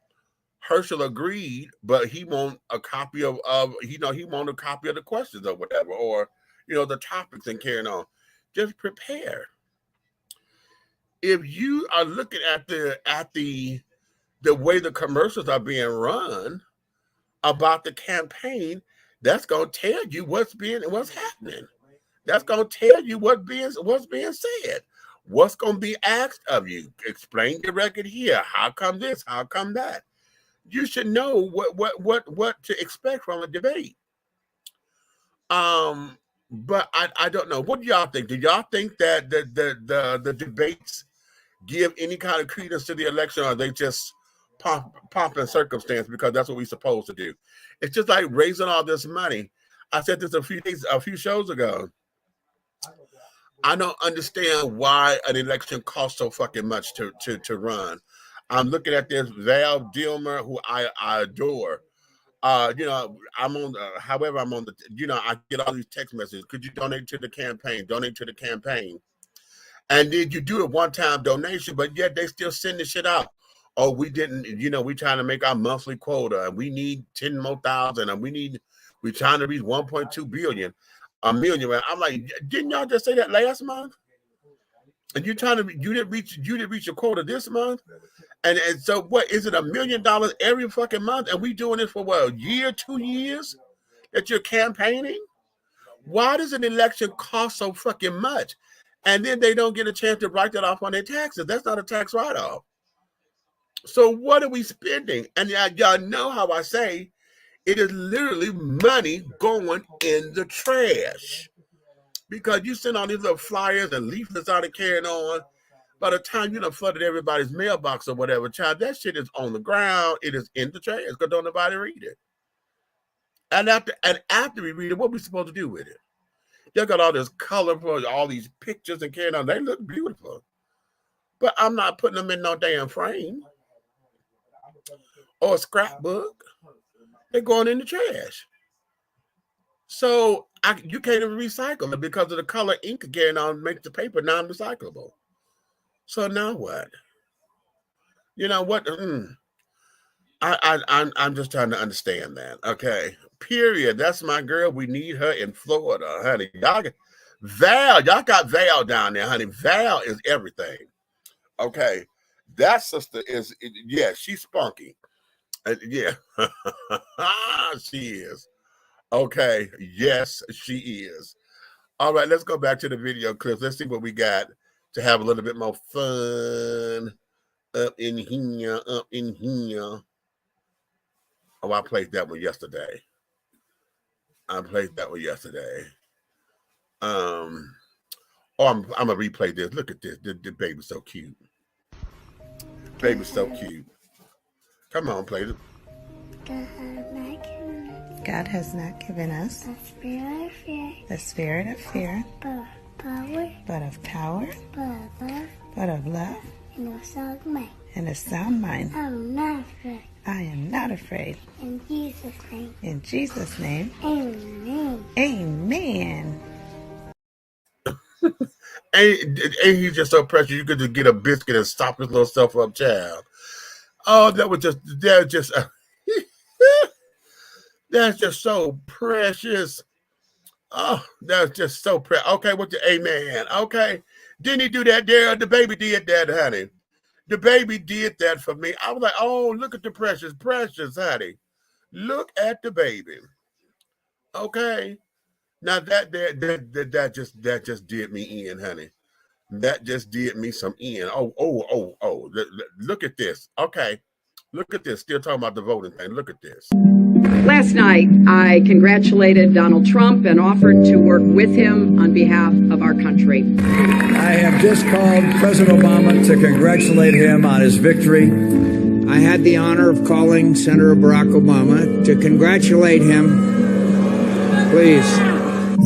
Herschel agreed, but he want a copy of he want a copy of the questions or whatever, or the topics and carrying on. Just prepare. If you are looking at the way the commercials are being run about the campaign, that's gonna tell you what's happening. That's gonna tell you what's being said. What's gonna be asked of you? Explain your record here. How come this? How come that? You should know what to expect from a debate. But I don't know. What do y'all think? Do y'all think that the debates give any kind of credence to the election, or are they just pomp and circumstance because that's what we're supposed to do? It's just like raising all this money. I said this a few shows ago. I don't understand why an election costs so fucking much to run. I'm looking at this Val Dilmer, who I adore. You know, I'm on, however, I'm on the, you know, I get all these text messages. Could you donate to the campaign? Donate to the campaign. And then you do a one-time donation, but yet they still send the shit out. Oh, we didn't, you know, we're trying to make our monthly quota and we need 10 more thousand and we're trying to reach 1.2 billion, a million. I'm like, didn't y'all just say that last month? And you didn't reach your quota this month? And so what, is it $1 million every fucking month? And we doing this for what, a year, 2 years that you're campaigning? Why does an election cost so fucking much? And then they don't get a chance to write that off on their taxes. That's not a tax write-off. So what are we spending? And y'all know how I say it is literally money going in the trash. Because you send all these little flyers and leaflets out and carrying on. By the time you done flooded everybody's mailbox or whatever, child, that shit is on the ground. It is in the trash because don't nobody read it. And after we read it, what are we supposed to do with it? They got all this colorful, all these pictures and carrying on. They look beautiful. But I'm not putting them in no damn frame or a scrapbook. They're going in the trash. So you can't even recycle it because of the color ink carrying on makes the paper non-recyclable. So now what? You know what? I'm just trying to understand that. Okay. Period. That's my girl. We need her in Florida, honey. Y'all got Val down there, honey. Val is everything. Okay. That sister is, yeah, she's spunky. Yeah. She is. Okay. Yes, she is. All right, let's go back to the video clips. Let's see what we got to have a little bit more fun up in here. Oh, I played that one yesterday. I'm gonna replay this. Look at this. The baby's so cute. Baby's so cute. Come on, play it. God has not given us the spirit of fear, but of power, but of love, and a sound mind. I am not afraid. In Jesus' name. In Jesus' name. Amen. Amen. Ain't he just so precious? You could just get a biscuit and stop his little self up, child. Oh, that's just so precious. Oh, that's just so precious. Okay, what's the amen? Okay. Didn't he do that there? The baby did that, honey. The baby did that for me. I was like, oh, look at the precious, honey. Look at the baby. Okay. Now that just did me in, honey. That just did me some in. Oh. Look at this. Okay. Look at this. Still talking about the voting thing. Look at this. Last night, I congratulated Donald Trump and offered to work with him on behalf of our country. I have just called President Obama to congratulate him on his victory. I had the honor of calling Senator Barack Obama to congratulate him. Please.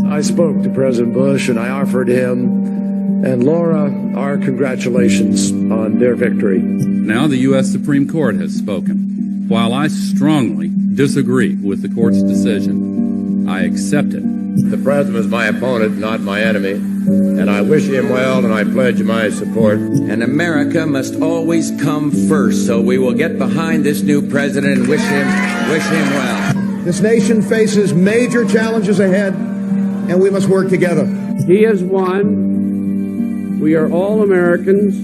I spoke to President Bush and I offered him and Laura our congratulations on their victory. Now the U.S. Supreme Court has spoken. While I strongly disagree with the court's decision, I accept it. The president is my opponent, not my enemy, and I wish him well and I pledge my support. And America must always come first, so we will get behind this new president and wish him well. This nation faces major challenges ahead, and we must work together. He has won. We are all Americans.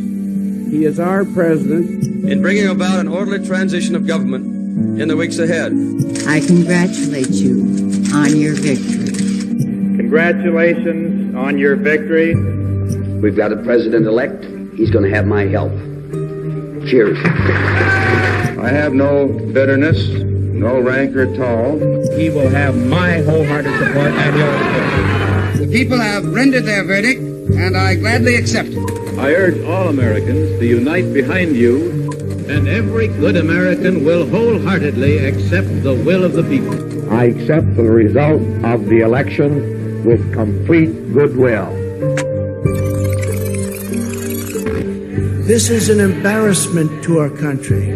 He is our president. In bringing about an orderly transition of government in the weeks ahead. I congratulate you on your victory. Congratulations on your victory. We've got a president-elect. He's going to have my help. Cheers. I have no bitterness, no rank or tall. He will have my wholehearted support and yours. The people have rendered their verdict, and I gladly accept it. I urge all Americans to unite behind you, and every good American will wholeheartedly accept the will of the people. I accept the result of the election with complete goodwill. This is an embarrassment to our country.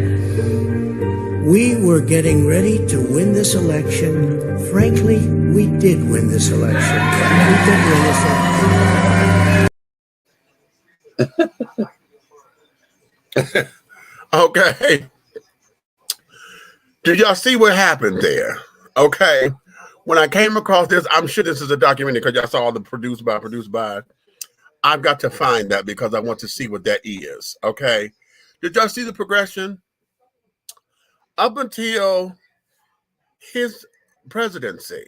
We were getting ready to win this election. Frankly, we did win this election. We did win this election. Okay. Did y'all see what happened there? Okay. When I came across this, I'm sure this is a documentary because y'all saw the produced by. I've got to find that because I want to see what that is. Okay. Did y'all see the progression? Up until his presidency.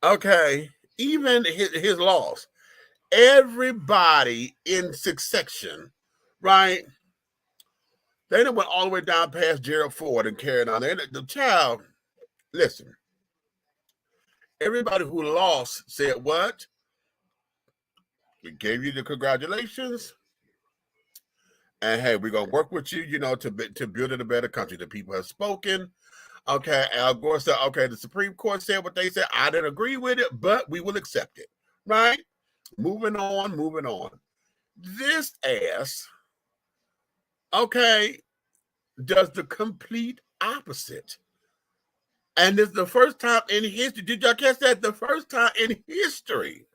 Okay. Even his loss. Everybody in succession, right? They done went all the way down past Gerald Ford and carried on. The child, listen, everybody who lost said, what? We gave you the congratulations. And hey, we're going to work with you, you know, to build a better country. The people have spoken. Okay, Al Gore said, okay, the Supreme Court said what they said. I didn't agree with it, but we will accept it, right? Moving on. This ass, okay, does the complete opposite. And it's the first time in history, did y'all catch that? The first time in history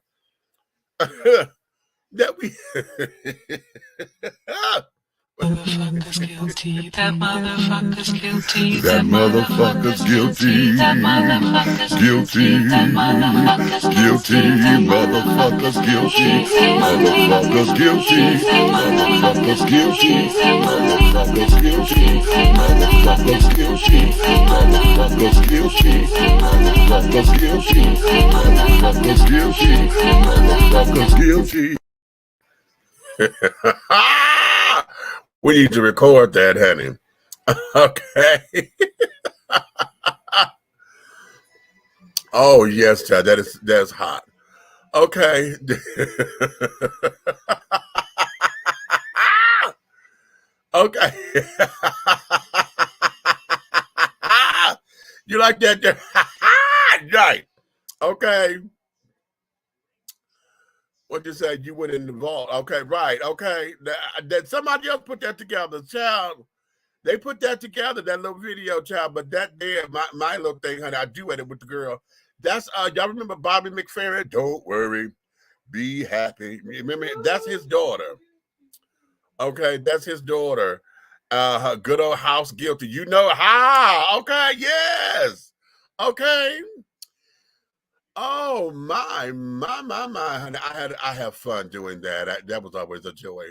that we... Motherfucker's guilty. That motherfucker's guilty. That motherfucker's guilty. That motherfucker's guilty. That motherfucker's guilty. Motherfucker's guilty. Motherfucker's guilty. Motherfuckers guilty. Motherfuckers guilty. Motherfuckers guilty. Motherfuckers guilty. Motherfuckers guilty. Motherfuckers guilty. Motherfuckers guilty. We need to record that, honey. Okay. Oh yes, child. That's hot. Okay. Okay. You like that? Right. Okay. What you said? You went in the vault. Okay, right. Okay. That somebody else put that together. Child, they put that together, that little video, child. But that there, my little thing, honey, I do edit with the girl. That's y'all remember Bobby McFerrin? Don't worry, be happy. Remember, that's his daughter. Okay, that's his daughter. Her good old house guilty. You know how? Okay, yes. Okay. Oh my, honey. I have fun doing that. That was always a joy.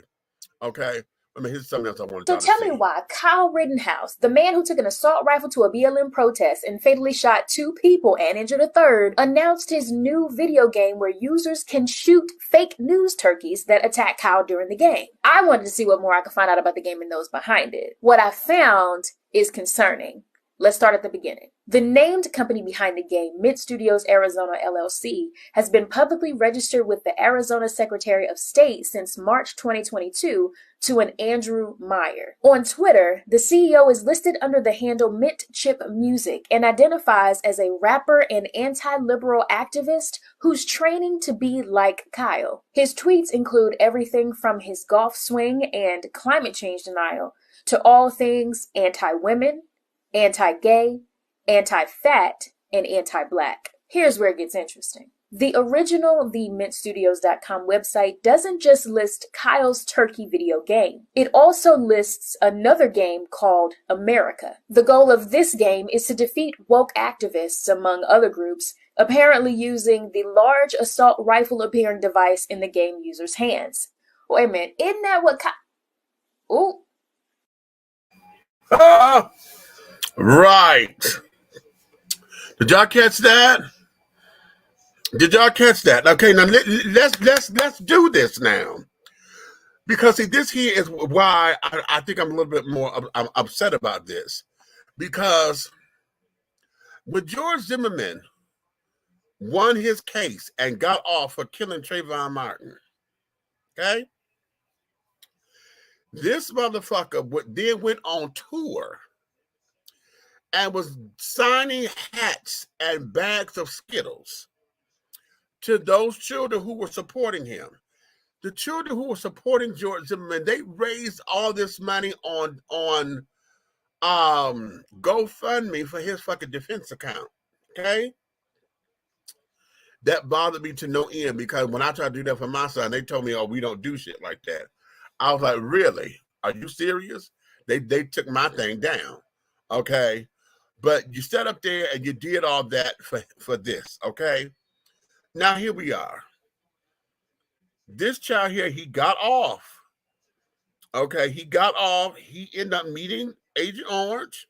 Okay. I mean, here's something else I wanted to So tell me why Kyle Rittenhouse, the man who took an assault rifle to a BLM protest and fatally shot 2 people and injured a third, announced his new video game where users can shoot fake news turkeys that attack Kyle during the game. I wanted to see what more I could find out about the game and those behind it. What I found is concerning. Let's start at the beginning. The named company behind the game, Mint Studios Arizona LLC, has been publicly registered with the Arizona Secretary of State since March 2022 to an Andrew Meyer. On Twitter, the CEO is listed under the handle Mint Chip Music and identifies as a rapper and anti-liberal activist who's training to be like Kyle. His tweets include everything from his golf swing and climate change denial to all things anti-women, anti-gay, anti-fat, and anti-black. Here's where it gets interesting. The original TheMintStudios.com website doesn't just list Kyle's turkey video game. It also lists another game called America. The goal of this game is to defeat woke activists, among other groups, apparently using the large assault rifle appearing device in the game user's hands. Wait a minute, isn't that what Ooh. Right. Did y'all catch that? Did y'all catch that? Okay, now let's do this now. Because see, this here is why I think I'm a little bit more I'm upset about this. Because When George Zimmerman won his case and got off for killing Trayvon Martin, okay? This motherfucker then went on tour and was signing hats and bags of Skittles to those children who were supporting him. The children who were supporting George Zimmerman, they raised all this money on GoFundMe for his fucking defense account. Okay? That bothered me to no end, because when I tried to do that for my son, they told me, oh, we don't do shit like that. I was like, really? Are you serious? They took my thing down. Okay? But you sat up there and you did all that for this. Okay? Now here we are. This child here, he got off. Okay, he got off. He ended up meeting Agent Orange.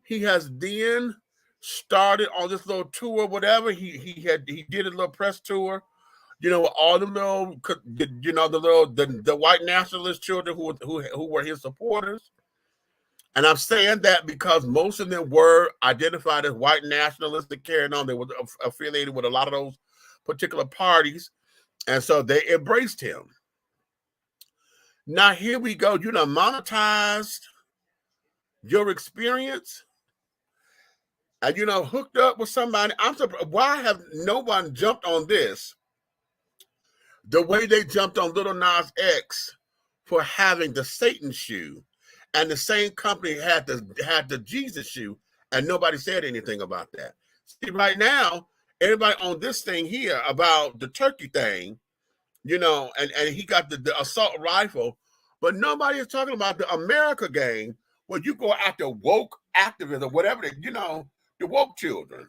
He has then started on this little tour, whatever. He did a little press tour, you know, with all the little, you know, the white nationalist children who were his supporters. And I'm saying that because most of them were identified as white nationalists and carrying on. They were affiliated with a lot of those particular parties. And so they embraced him. Now, here we go. You done monetized your experience and, you know, hooked up with somebody. I'm surprised. Why have no one jumped on this the way they jumped on Lil Nas X for having the Satan shoe, and the same company had the Jesus shoe, and nobody said anything about that? See, right now, everybody on this thing here about the turkey thing, you know, and he got the assault rifle, but nobody is talking about the America game where you go after woke activists or whatever, you know, the woke children.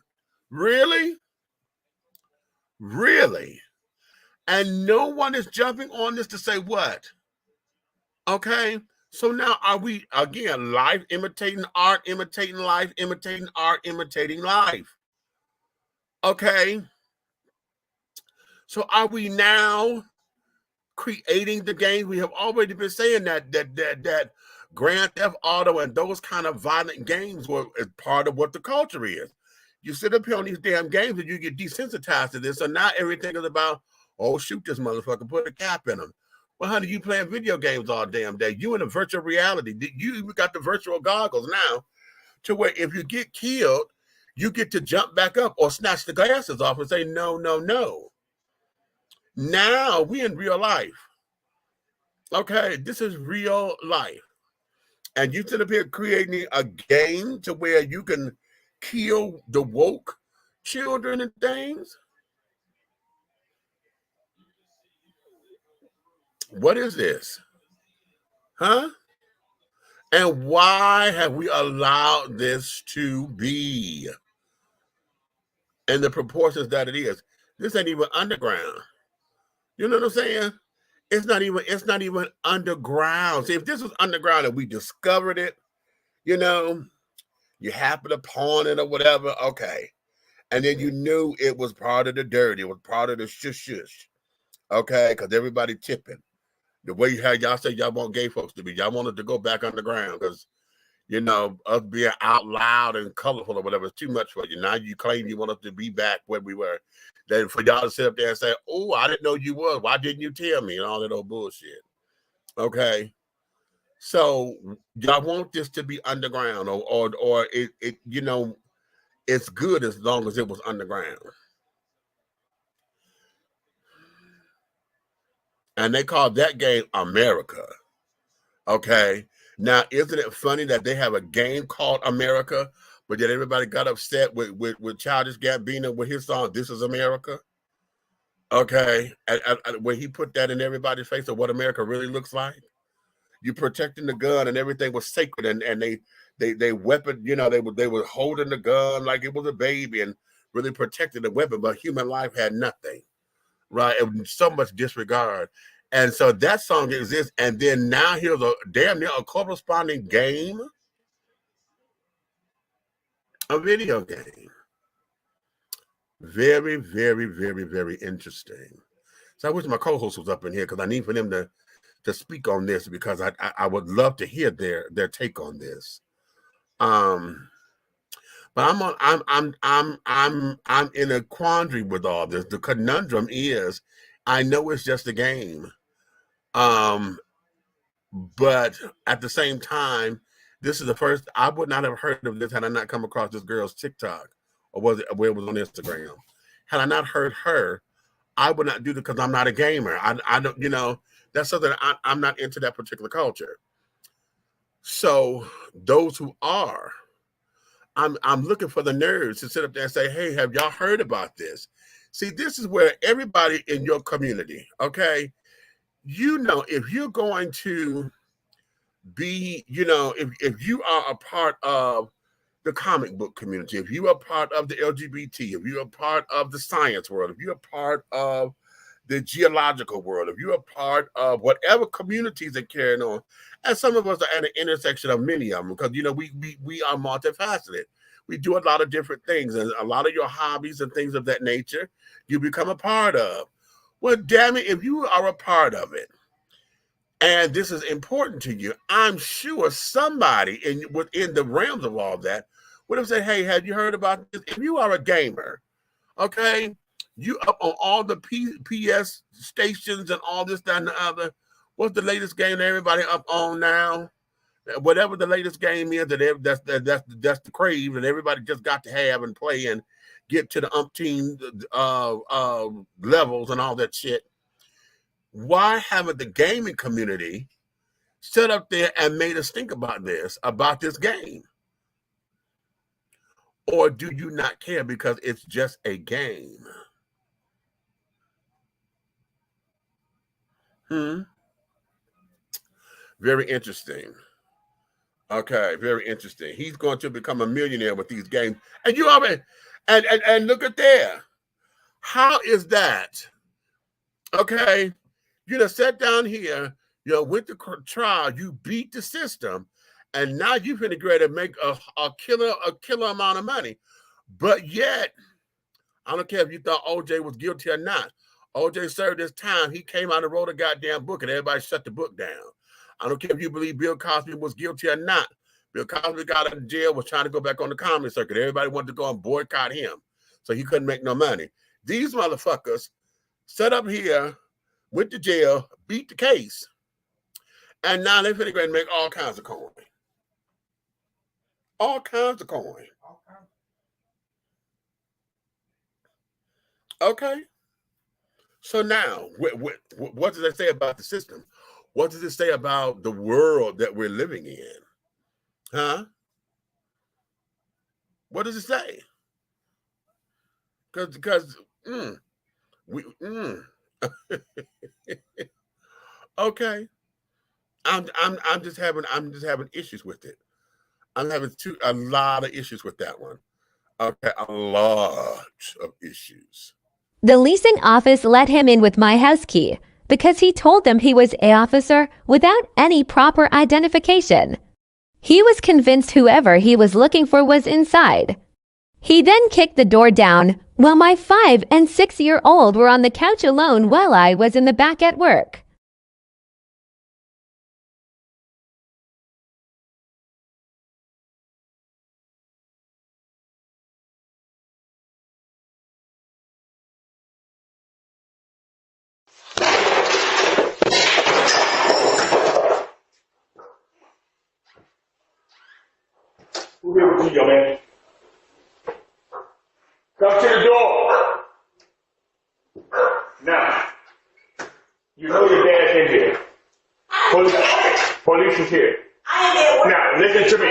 Really? Really? And no one is jumping on this to say what? Okay? So now are we, again, life imitating art, imitating life, imitating art, imitating life? Okay? So are we now creating the games? We have already been saying that Grand Theft Auto and those kind of violent games were part of what the culture is. You sit up here on these damn games and you get desensitized to this. So now everything is about, oh, shoot this motherfucker, put a cap in him. Well, honey, you playing video games all damn day. You in a virtual reality. You even got the virtual goggles now to where if you get killed, you get to jump back up or snatch the glasses off and say, no, no, no. Now we in real life. Okay, this is real life. And you sit up here creating a game to where you can kill the woke children and things. What is this? Huh? And why have we allowed this to be in the proportions that it is? This ain't even underground. You know what I'm saying? It's not even underground. See, if this was underground and we discovered it, you know, you happened upon it or whatever, okay. And then you knew it was part of the dirty, it was part of the shush, okay, because everybody tipping. The way you had y'all say y'all want gay folks to be, y'all wanted to go back underground because, you know, us being out loud and colorful or whatever is too much for you. Now you claim you want us to be back where we were. Then for y'all to sit up there and say, oh, I didn't know you was. Why didn't you tell me? And all that old bullshit. Okay. So y'all want this to be underground or it you know, it's good as long as it was underground. And they call that game America. Okay. Now, isn't it funny that they have a game called America, but then everybody got upset with Childish Gambino with his song, This Is America? Okay. And when he put that in everybody's face of what America really looks like, you protecting the gun and everything was sacred, and they weapon, you know, they were holding the gun like it was a baby and really protecting the weapon, but human life had nothing, right? It was so much disregard. And so that song exists, and then now here's a damn near a corresponding game, a video game. Very, very, very, very interesting. So I wish my co-host was up in here because I need for them to speak on this, because I would love to hear their take on this. But I'm in a quandary with all this. The conundrum is, I know it's just a game, but at the same time, this is the first. I would not have heard of this had I not come across this girl's TikTok, or was it where it was on Instagram. Had I not heard her, I would not do it because I'm not a gamer. I don't, that's something I'm not into that particular culture. So those who are, I'm looking for the nerds to sit up there and say, hey, have y'all heard about this? See, this is where everybody in your community, okay, if you're going to be, if you are a part of the comic book community, if you are part of the LGBT, if you're a part of the science world, if you're a part of the geological world, if you're a part of whatever communities that carrying on, and some of us are at an intersection of many of them, because we are multifaceted. We do a lot of different things, and a lot of your hobbies and things of that nature, you become a part of. Well, damn it, if you are a part of it, and this is important to you, I'm sure somebody within the realms of all that would have said, hey, have you heard about this? If you are a gamer, okay, you up on all the PS stations and all this, that, and the other. What's the latest game that everybody up on now? Whatever the latest game is, that's the crave, and everybody just got to have and play and get to the umpteen levels and all that shit. Why haven't the gaming community set up there and made us think about this game? Or do you not care because it's just a game? Very interesting. Okay, very interesting. He's going to become a millionaire with these games. And you already, and look at there. How is that? Okay, you done sat down here, went to trial, you beat the system, and now you're finna go to make a killer amount of money. But yet, I don't care if you thought OJ was guilty or not. OJ served his time. He came out and wrote a goddamn book, and everybody shut the book down. I don't care if you believe Bill Cosby was guilty or not. Bill Cosby got out of jail, was trying to go back on the comedy circuit. Everybody wanted to go and boycott him, so he couldn't make no money. These motherfuckers set up here, went to jail, beat the case, and now they're finna go and make all kinds of coin. All kinds of coin. Okay. So now, what does it say about the system? What does it say about the world that we're living in? Huh? What does it say? Because okay. I'm just having issues with it. I'm having a lot of issues with that one. Okay, a lot of issues. The leasing office let him in with my house key because he told them he was an officer without any proper identification. He was convinced whoever he was looking for was inside. He then kicked the door down while my 5- and 6-year-old were on the couch alone while I was in the back at work. Who here with you, young man? Come to the door. Now, you know your dad's in here. Police is here. Now, listen to me.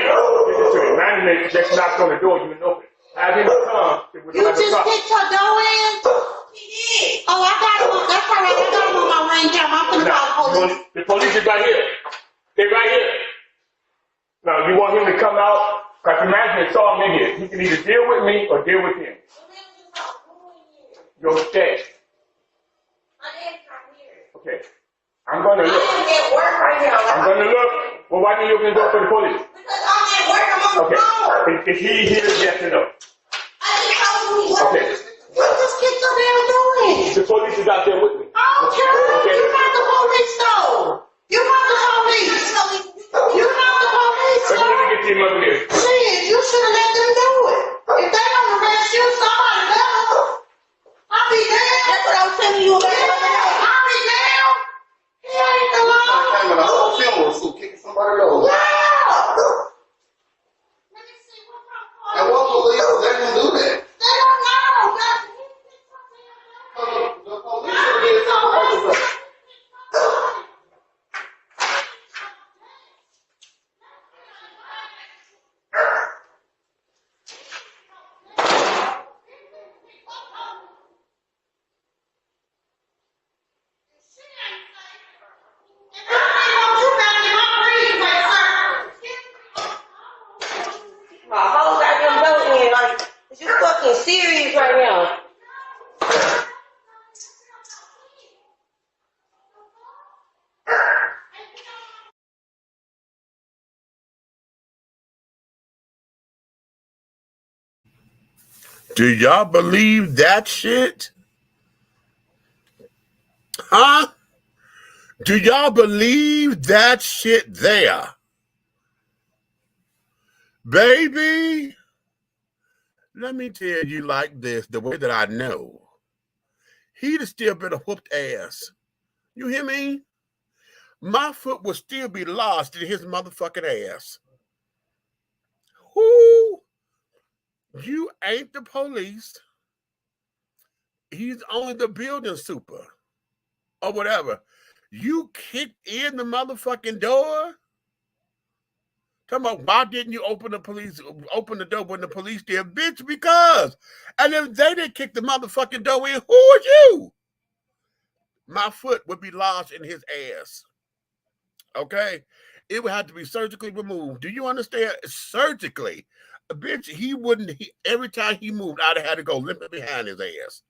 Man, just knocked on the door, you know it. Have him come. You just kicked her door in? Oh, I got him. That's all right. I got him on my ring camera. I'm going to call the police. The police is right here. They're right here. Now, you want him to come out? Because imagine it's all in here. He can either deal with me or deal with him. Your stay. Okay. I'm going to look. I'm going to look. Well, why didn't you open the door for the police? Because I'm at work. I'm on the phone. Is he here? Yes or no? Okay. You just kicked her damn door in. The police is out there with me. I don't care. Okay. You're not the police, though. You're not the police. You're not the police, though. Let me get to him over here. Please, you should have let them do it. they gonna do that. They don't know. The police are getting something. My whole goddamn boat in, like, is you fucking serious right now? Do y'all believe that shit? Huh? Do y'all believe that shit there? Baby, let me tell you like this, the way that I know. He'd have still been a whooped ass. You hear me? My foot would still be lost in his motherfucking ass. Who? You ain't the police. He's only the building super. Or whatever. You kicked in the motherfucking door? Talking about why didn't you open the door when the police did? Bitch, because. And if they didn't kick the motherfucking door in, who are you? My foot would be lodged in his ass. Okay? It would have to be surgically removed. Do you understand? Surgically. Bitch, every time he moved, I'd have had to go limping behind his ass.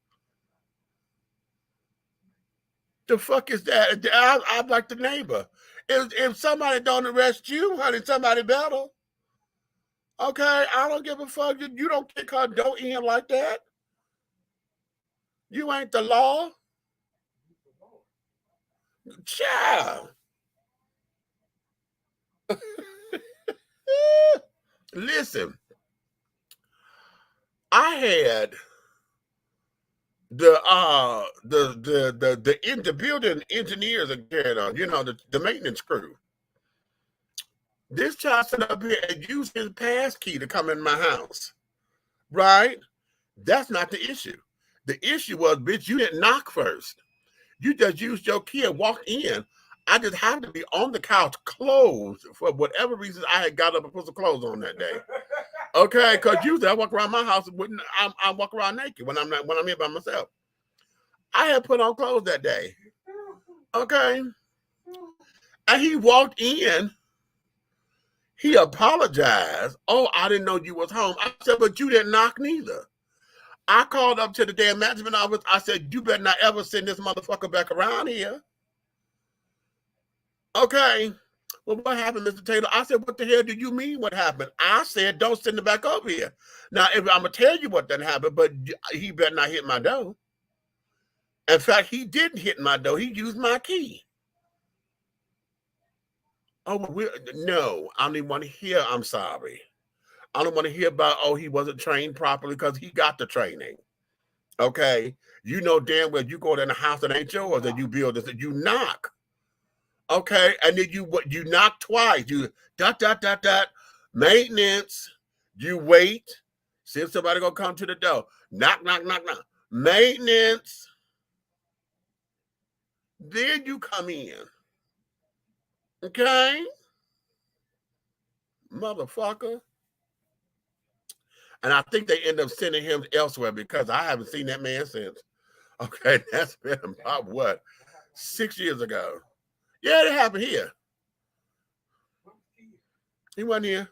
The fuck is that? I'm like the neighbor. If somebody don't arrest you, honey, somebody better. Okay, I don't give a fuck. You don't kick her door in like that. You ain't the law. Child. Listen, I had the building engineers again, the maintenance crew. This child set up here and used his pass key to come in my house. Right? That's not the issue. The issue was, bitch, you didn't knock first. You just used your key and walked in. I just happened to be on the couch clothes for whatever reason. I had got up and put some clothes on that day. Okay, because usually I walk around my house and I walk around naked when I'm here by myself. I had put on clothes that day. Okay. And he walked in. He apologized. Oh, I didn't know you was home. I said, but you didn't knock neither. I called up to the damn management office. I said, you better not ever send this motherfucker back around here. Okay. Well, what happened, Mr. Taylor? I said, what the hell do you mean what happened? I said, don't send it back over here. Now, if I'm going to tell you what done happened, but he better not hit my door. In fact, he didn't hit my door. He used my key. Oh, no, I don't even want to hear, I'm sorry. I don't want to hear about, oh, he wasn't trained properly, because he got the training. Okay? You know damn well you go in a house that ain't yours and you build this, and you knock. Okay? And then you knock twice. You dot, maintenance. You wait. See if somebody gonna come to the door. Knock. Maintenance. Then you come in. Okay? Motherfucker. And I think they end up sending him elsewhere because I haven't seen that man since. Okay, that's been about what? 6 years ago. Yeah, it happened here. He wasn't here.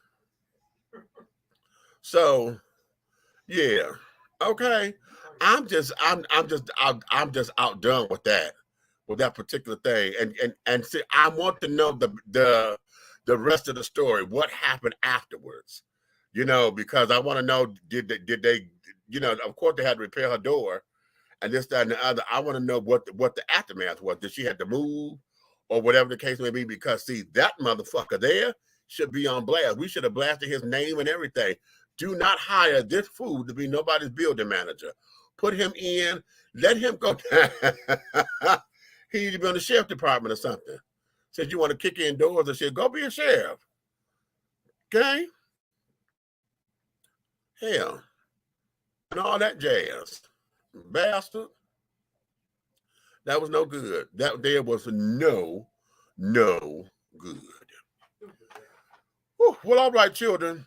So, yeah. Okay. I'm just outdone with that particular thing. And see, I want to know the rest of the story. What happened afterwards? Because I want to know, did they, of course they had to repair her door and this, that, and the other. I want to know what the aftermath was. Did she have to move or whatever the case may be? Because, see, that motherfucker there should be on blast. We should have blasted his name and everything. Do not hire this fool to be nobody's building manager. Put him in. Let him go down. He need to be on the sheriff department or something. Said you want to kick in doors and shit, go be a sheriff. Okay? Hell. and all that jazz. Bastard. That was no good. That there was no good. Whew. Well, all right, children.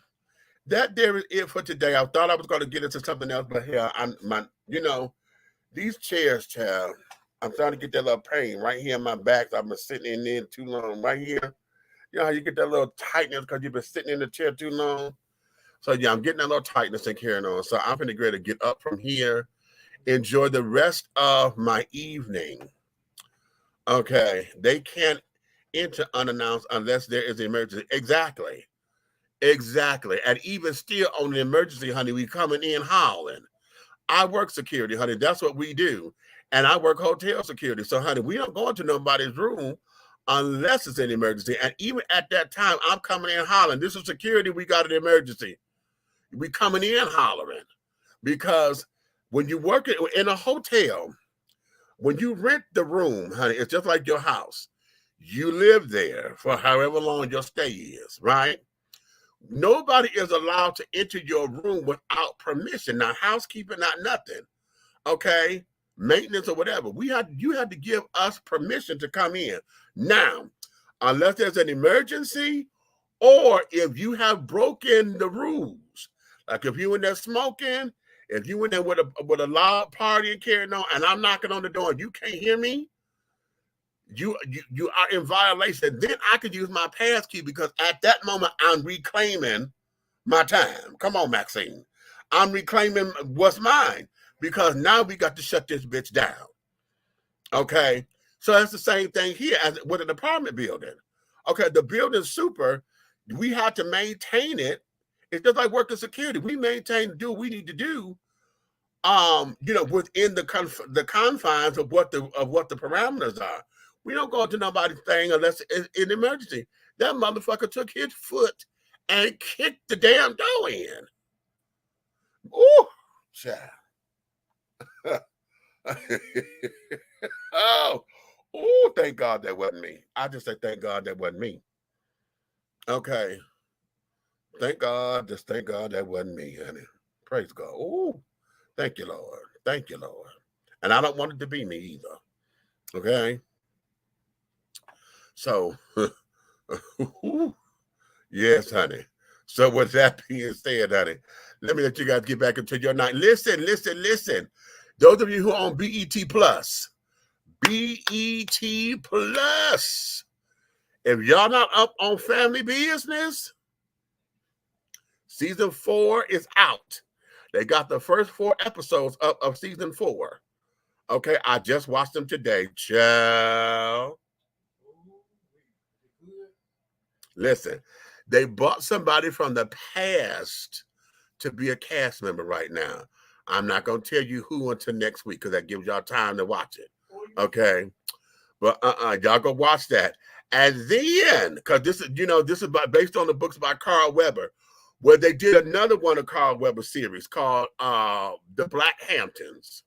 That there is it for today. I thought I was going to get into something else, but here these chairs, child. I'm starting to get that little pain right here in my back. I've been sitting in there too long. Right here. You know how you get that little tightness because you've been sitting in the chair too long? So yeah, I'm getting that little tightness and carrying on. So I'm going to get up from here. Enjoy the rest of my evening. Okay. They can't enter unannounced unless there is an emergency. Exactly. And even still on the emergency, honey, we coming in howling. I work security, honey. That's what we do. And I work hotel security. So, honey, we don't go into nobody's room unless it's an emergency. And even at that time, I'm coming in hollering. This is security. We got an emergency. We coming in hollering. Because when you work in a hotel, when you rent the room, honey, it's just like your house. You live there for however long your stay is, right? Nobody is allowed to enter your room without permission. Not housekeeping, not nothing. Okay? Maintenance or whatever. You had to give us permission to come in. Now, unless there's an emergency or if you have broken the rules, like if you in there smoking, if you in there with a loud party and carrying on, and I'm knocking on the door and you can't hear me, you are in violation. Then I could use my pass key because at that moment I'm reclaiming my time. Come on, Maxine. I'm reclaiming what's mine because now we got to shut this bitch down. Okay? So that's the same thing here as with an apartment building. Okay, the building's super. We have to maintain it. It's just like working security. We maintain, do what we need to do, within the confines of what the parameters are. We don't go into nobody's thing unless it's an emergency. That motherfucker took his foot and kicked the damn door in. Ooh, child. Oh, thank God that wasn't me. I just say thank God that wasn't me. Okay. Thank God that wasn't me, honey. Praise God. Oh, thank you, Lord. Thank you, Lord. And I don't want it to be me either. Okay. So, yes, honey. So with that being said, honey, let me let you guys get back into your night. Listen. Those of you who are on BET Plus, if y'all not up on Family Business, season 4 is out. They got the first 4 episodes of season 4. Okay, I just watched them today. Ciao. Listen, they bought somebody from the past to be a cast member right now. I'm not going to tell you who until next week because that gives y'all time to watch it. Okay? But y'all go watch that. And then, because this is based on the books by Carl Weber, where they did another one of Carl Weber's series called The Black Hamptons.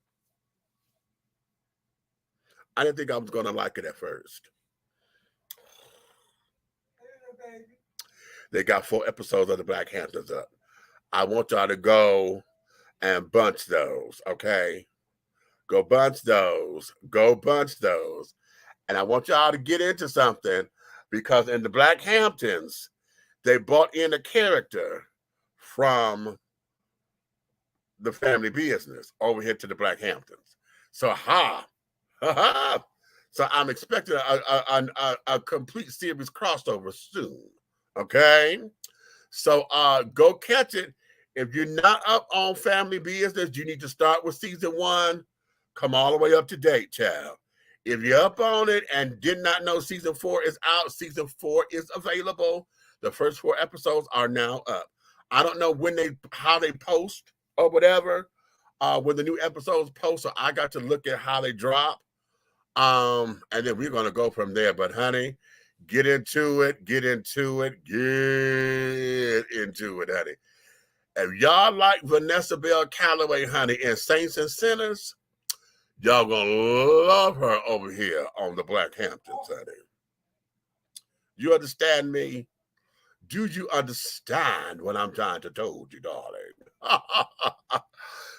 I didn't think I was going to like it at first. They got 4 episodes of The Black Hamptons up. I want y'all to go and bunch those, okay? Go bunch those. And I want y'all to get into something because in The Black Hamptons, they brought in a character from the Family Business over here to the Black Hamptons. So, so I'm expecting a complete series crossover soon. Okay? So go catch it. If you're not up on Family Business, you need to start with season 1. Come all the way up to date, child. If you're up on it and did not know season 4 is out, season 4 is available. The first 4 episodes are now up. I don't know how they post or whatever, when the new episodes post, so I got to look at how they drop. And then we're going to go from there. But honey, get into it, honey. If y'all like Vanessa Bell Calloway, honey, in Saints and Sinners, y'all gonna love her over here on the Black Hamptons, honey. You understand me? Do you understand what I'm trying to tell you, darling?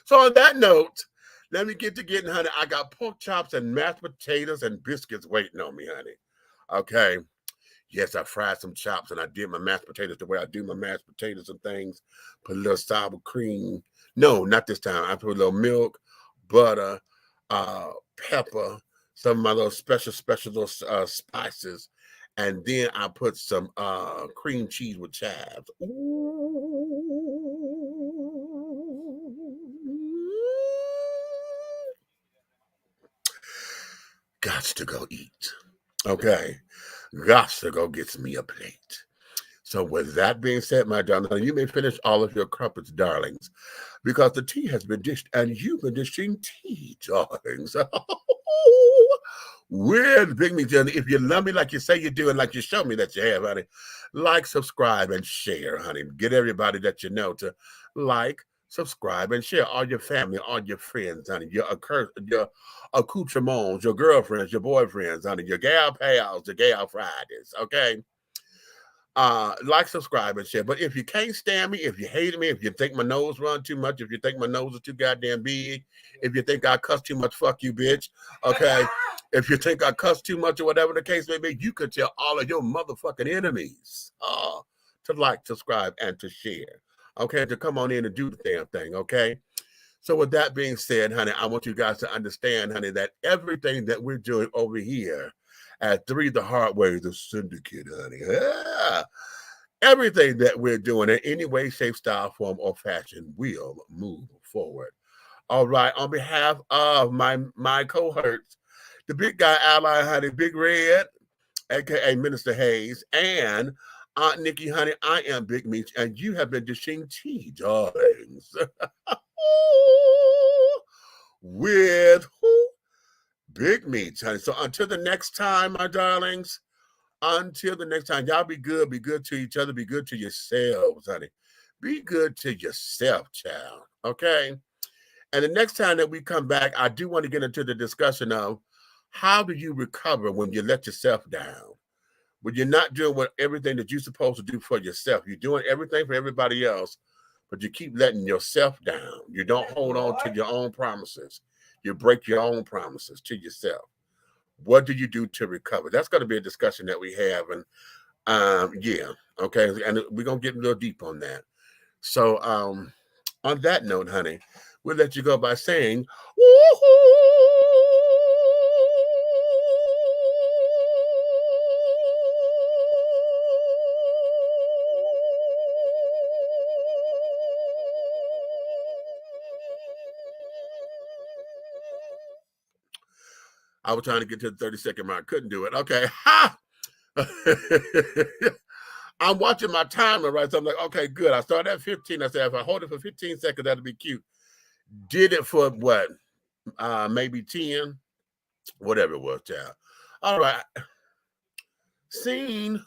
So on that note, let me get to getting, honey. I got pork chops and mashed potatoes and biscuits waiting on me, honey. Okay. Yes, I fried some chops and I did my mashed potatoes the way I do my mashed potatoes and things. Put a little sour cream. No, not this time. I put a little milk, butter, pepper, some of my little special little spices. And then I put some cream cheese with chives. Gots to go eat. Okay. Gots to go get me a plate. So with that being said, my darling, you may finish all of your crumpets, darlings, because the tea has been dished and you've been dishing tea, darlings. With Big Me, if you love me like you say you do and like you show me that you have, honey, like, subscribe, and share, honey. Get everybody that you know to like, subscribe, and share. All your family, all your friends, honey, your accoutrements, your girlfriends, your boyfriends, honey, your gal pals, your gal Fridays, okay? Like, subscribe, and share. But if you can't stand me, if you hate me, if you think my nose run too much, if you think my nose is too goddamn big, if you think I cuss too much, fuck you, bitch, okay? If you think I cuss too much or whatever the case may be, you could tell all of your motherfucking enemies to like, subscribe, and to share, okay? To come on in and do the damn thing, okay? So with that being said, honey, I want you guys to understand, honey, that everything that we're doing over here at 3 The Hard Way, the syndicate, honey, everything that we're doing in any way, shape, style, form, or fashion will move forward. All right, on behalf of my cohorts, the big guy ally, honey, Big Red, aka Minister Hayes, and Aunt Nikki, honey, I am Big Meech, and you have been dishing tea, darlings. With who? Big Meech, honey. So until the next time, my darlings, until the next time, y'all be good to each other, be good to yourselves, honey. Be good to yourself, child, okay? And the next time that we come back, I do want to get into the discussion of how do you recover when you let yourself down? When you're not doing everything that you're supposed to do for yourself. You're doing everything for everybody else, but you keep letting yourself down. You don't hold on to your own promises. You break your own promises to yourself. What do you do to recover? That's going to be a discussion that we have. And yeah, okay. And we're going to get a little deep on that. So on that note, honey, we'll let you go by saying, woohoo! I was trying to get to the 30-second mark. Couldn't do it. Okay. Ha! I'm watching my timer, right? So I'm like, okay, good. I started at 15. I said, if I hold it for 15 seconds, that'll be cute. Did it for what? Maybe 10? Whatever it was, child. All right. Scene.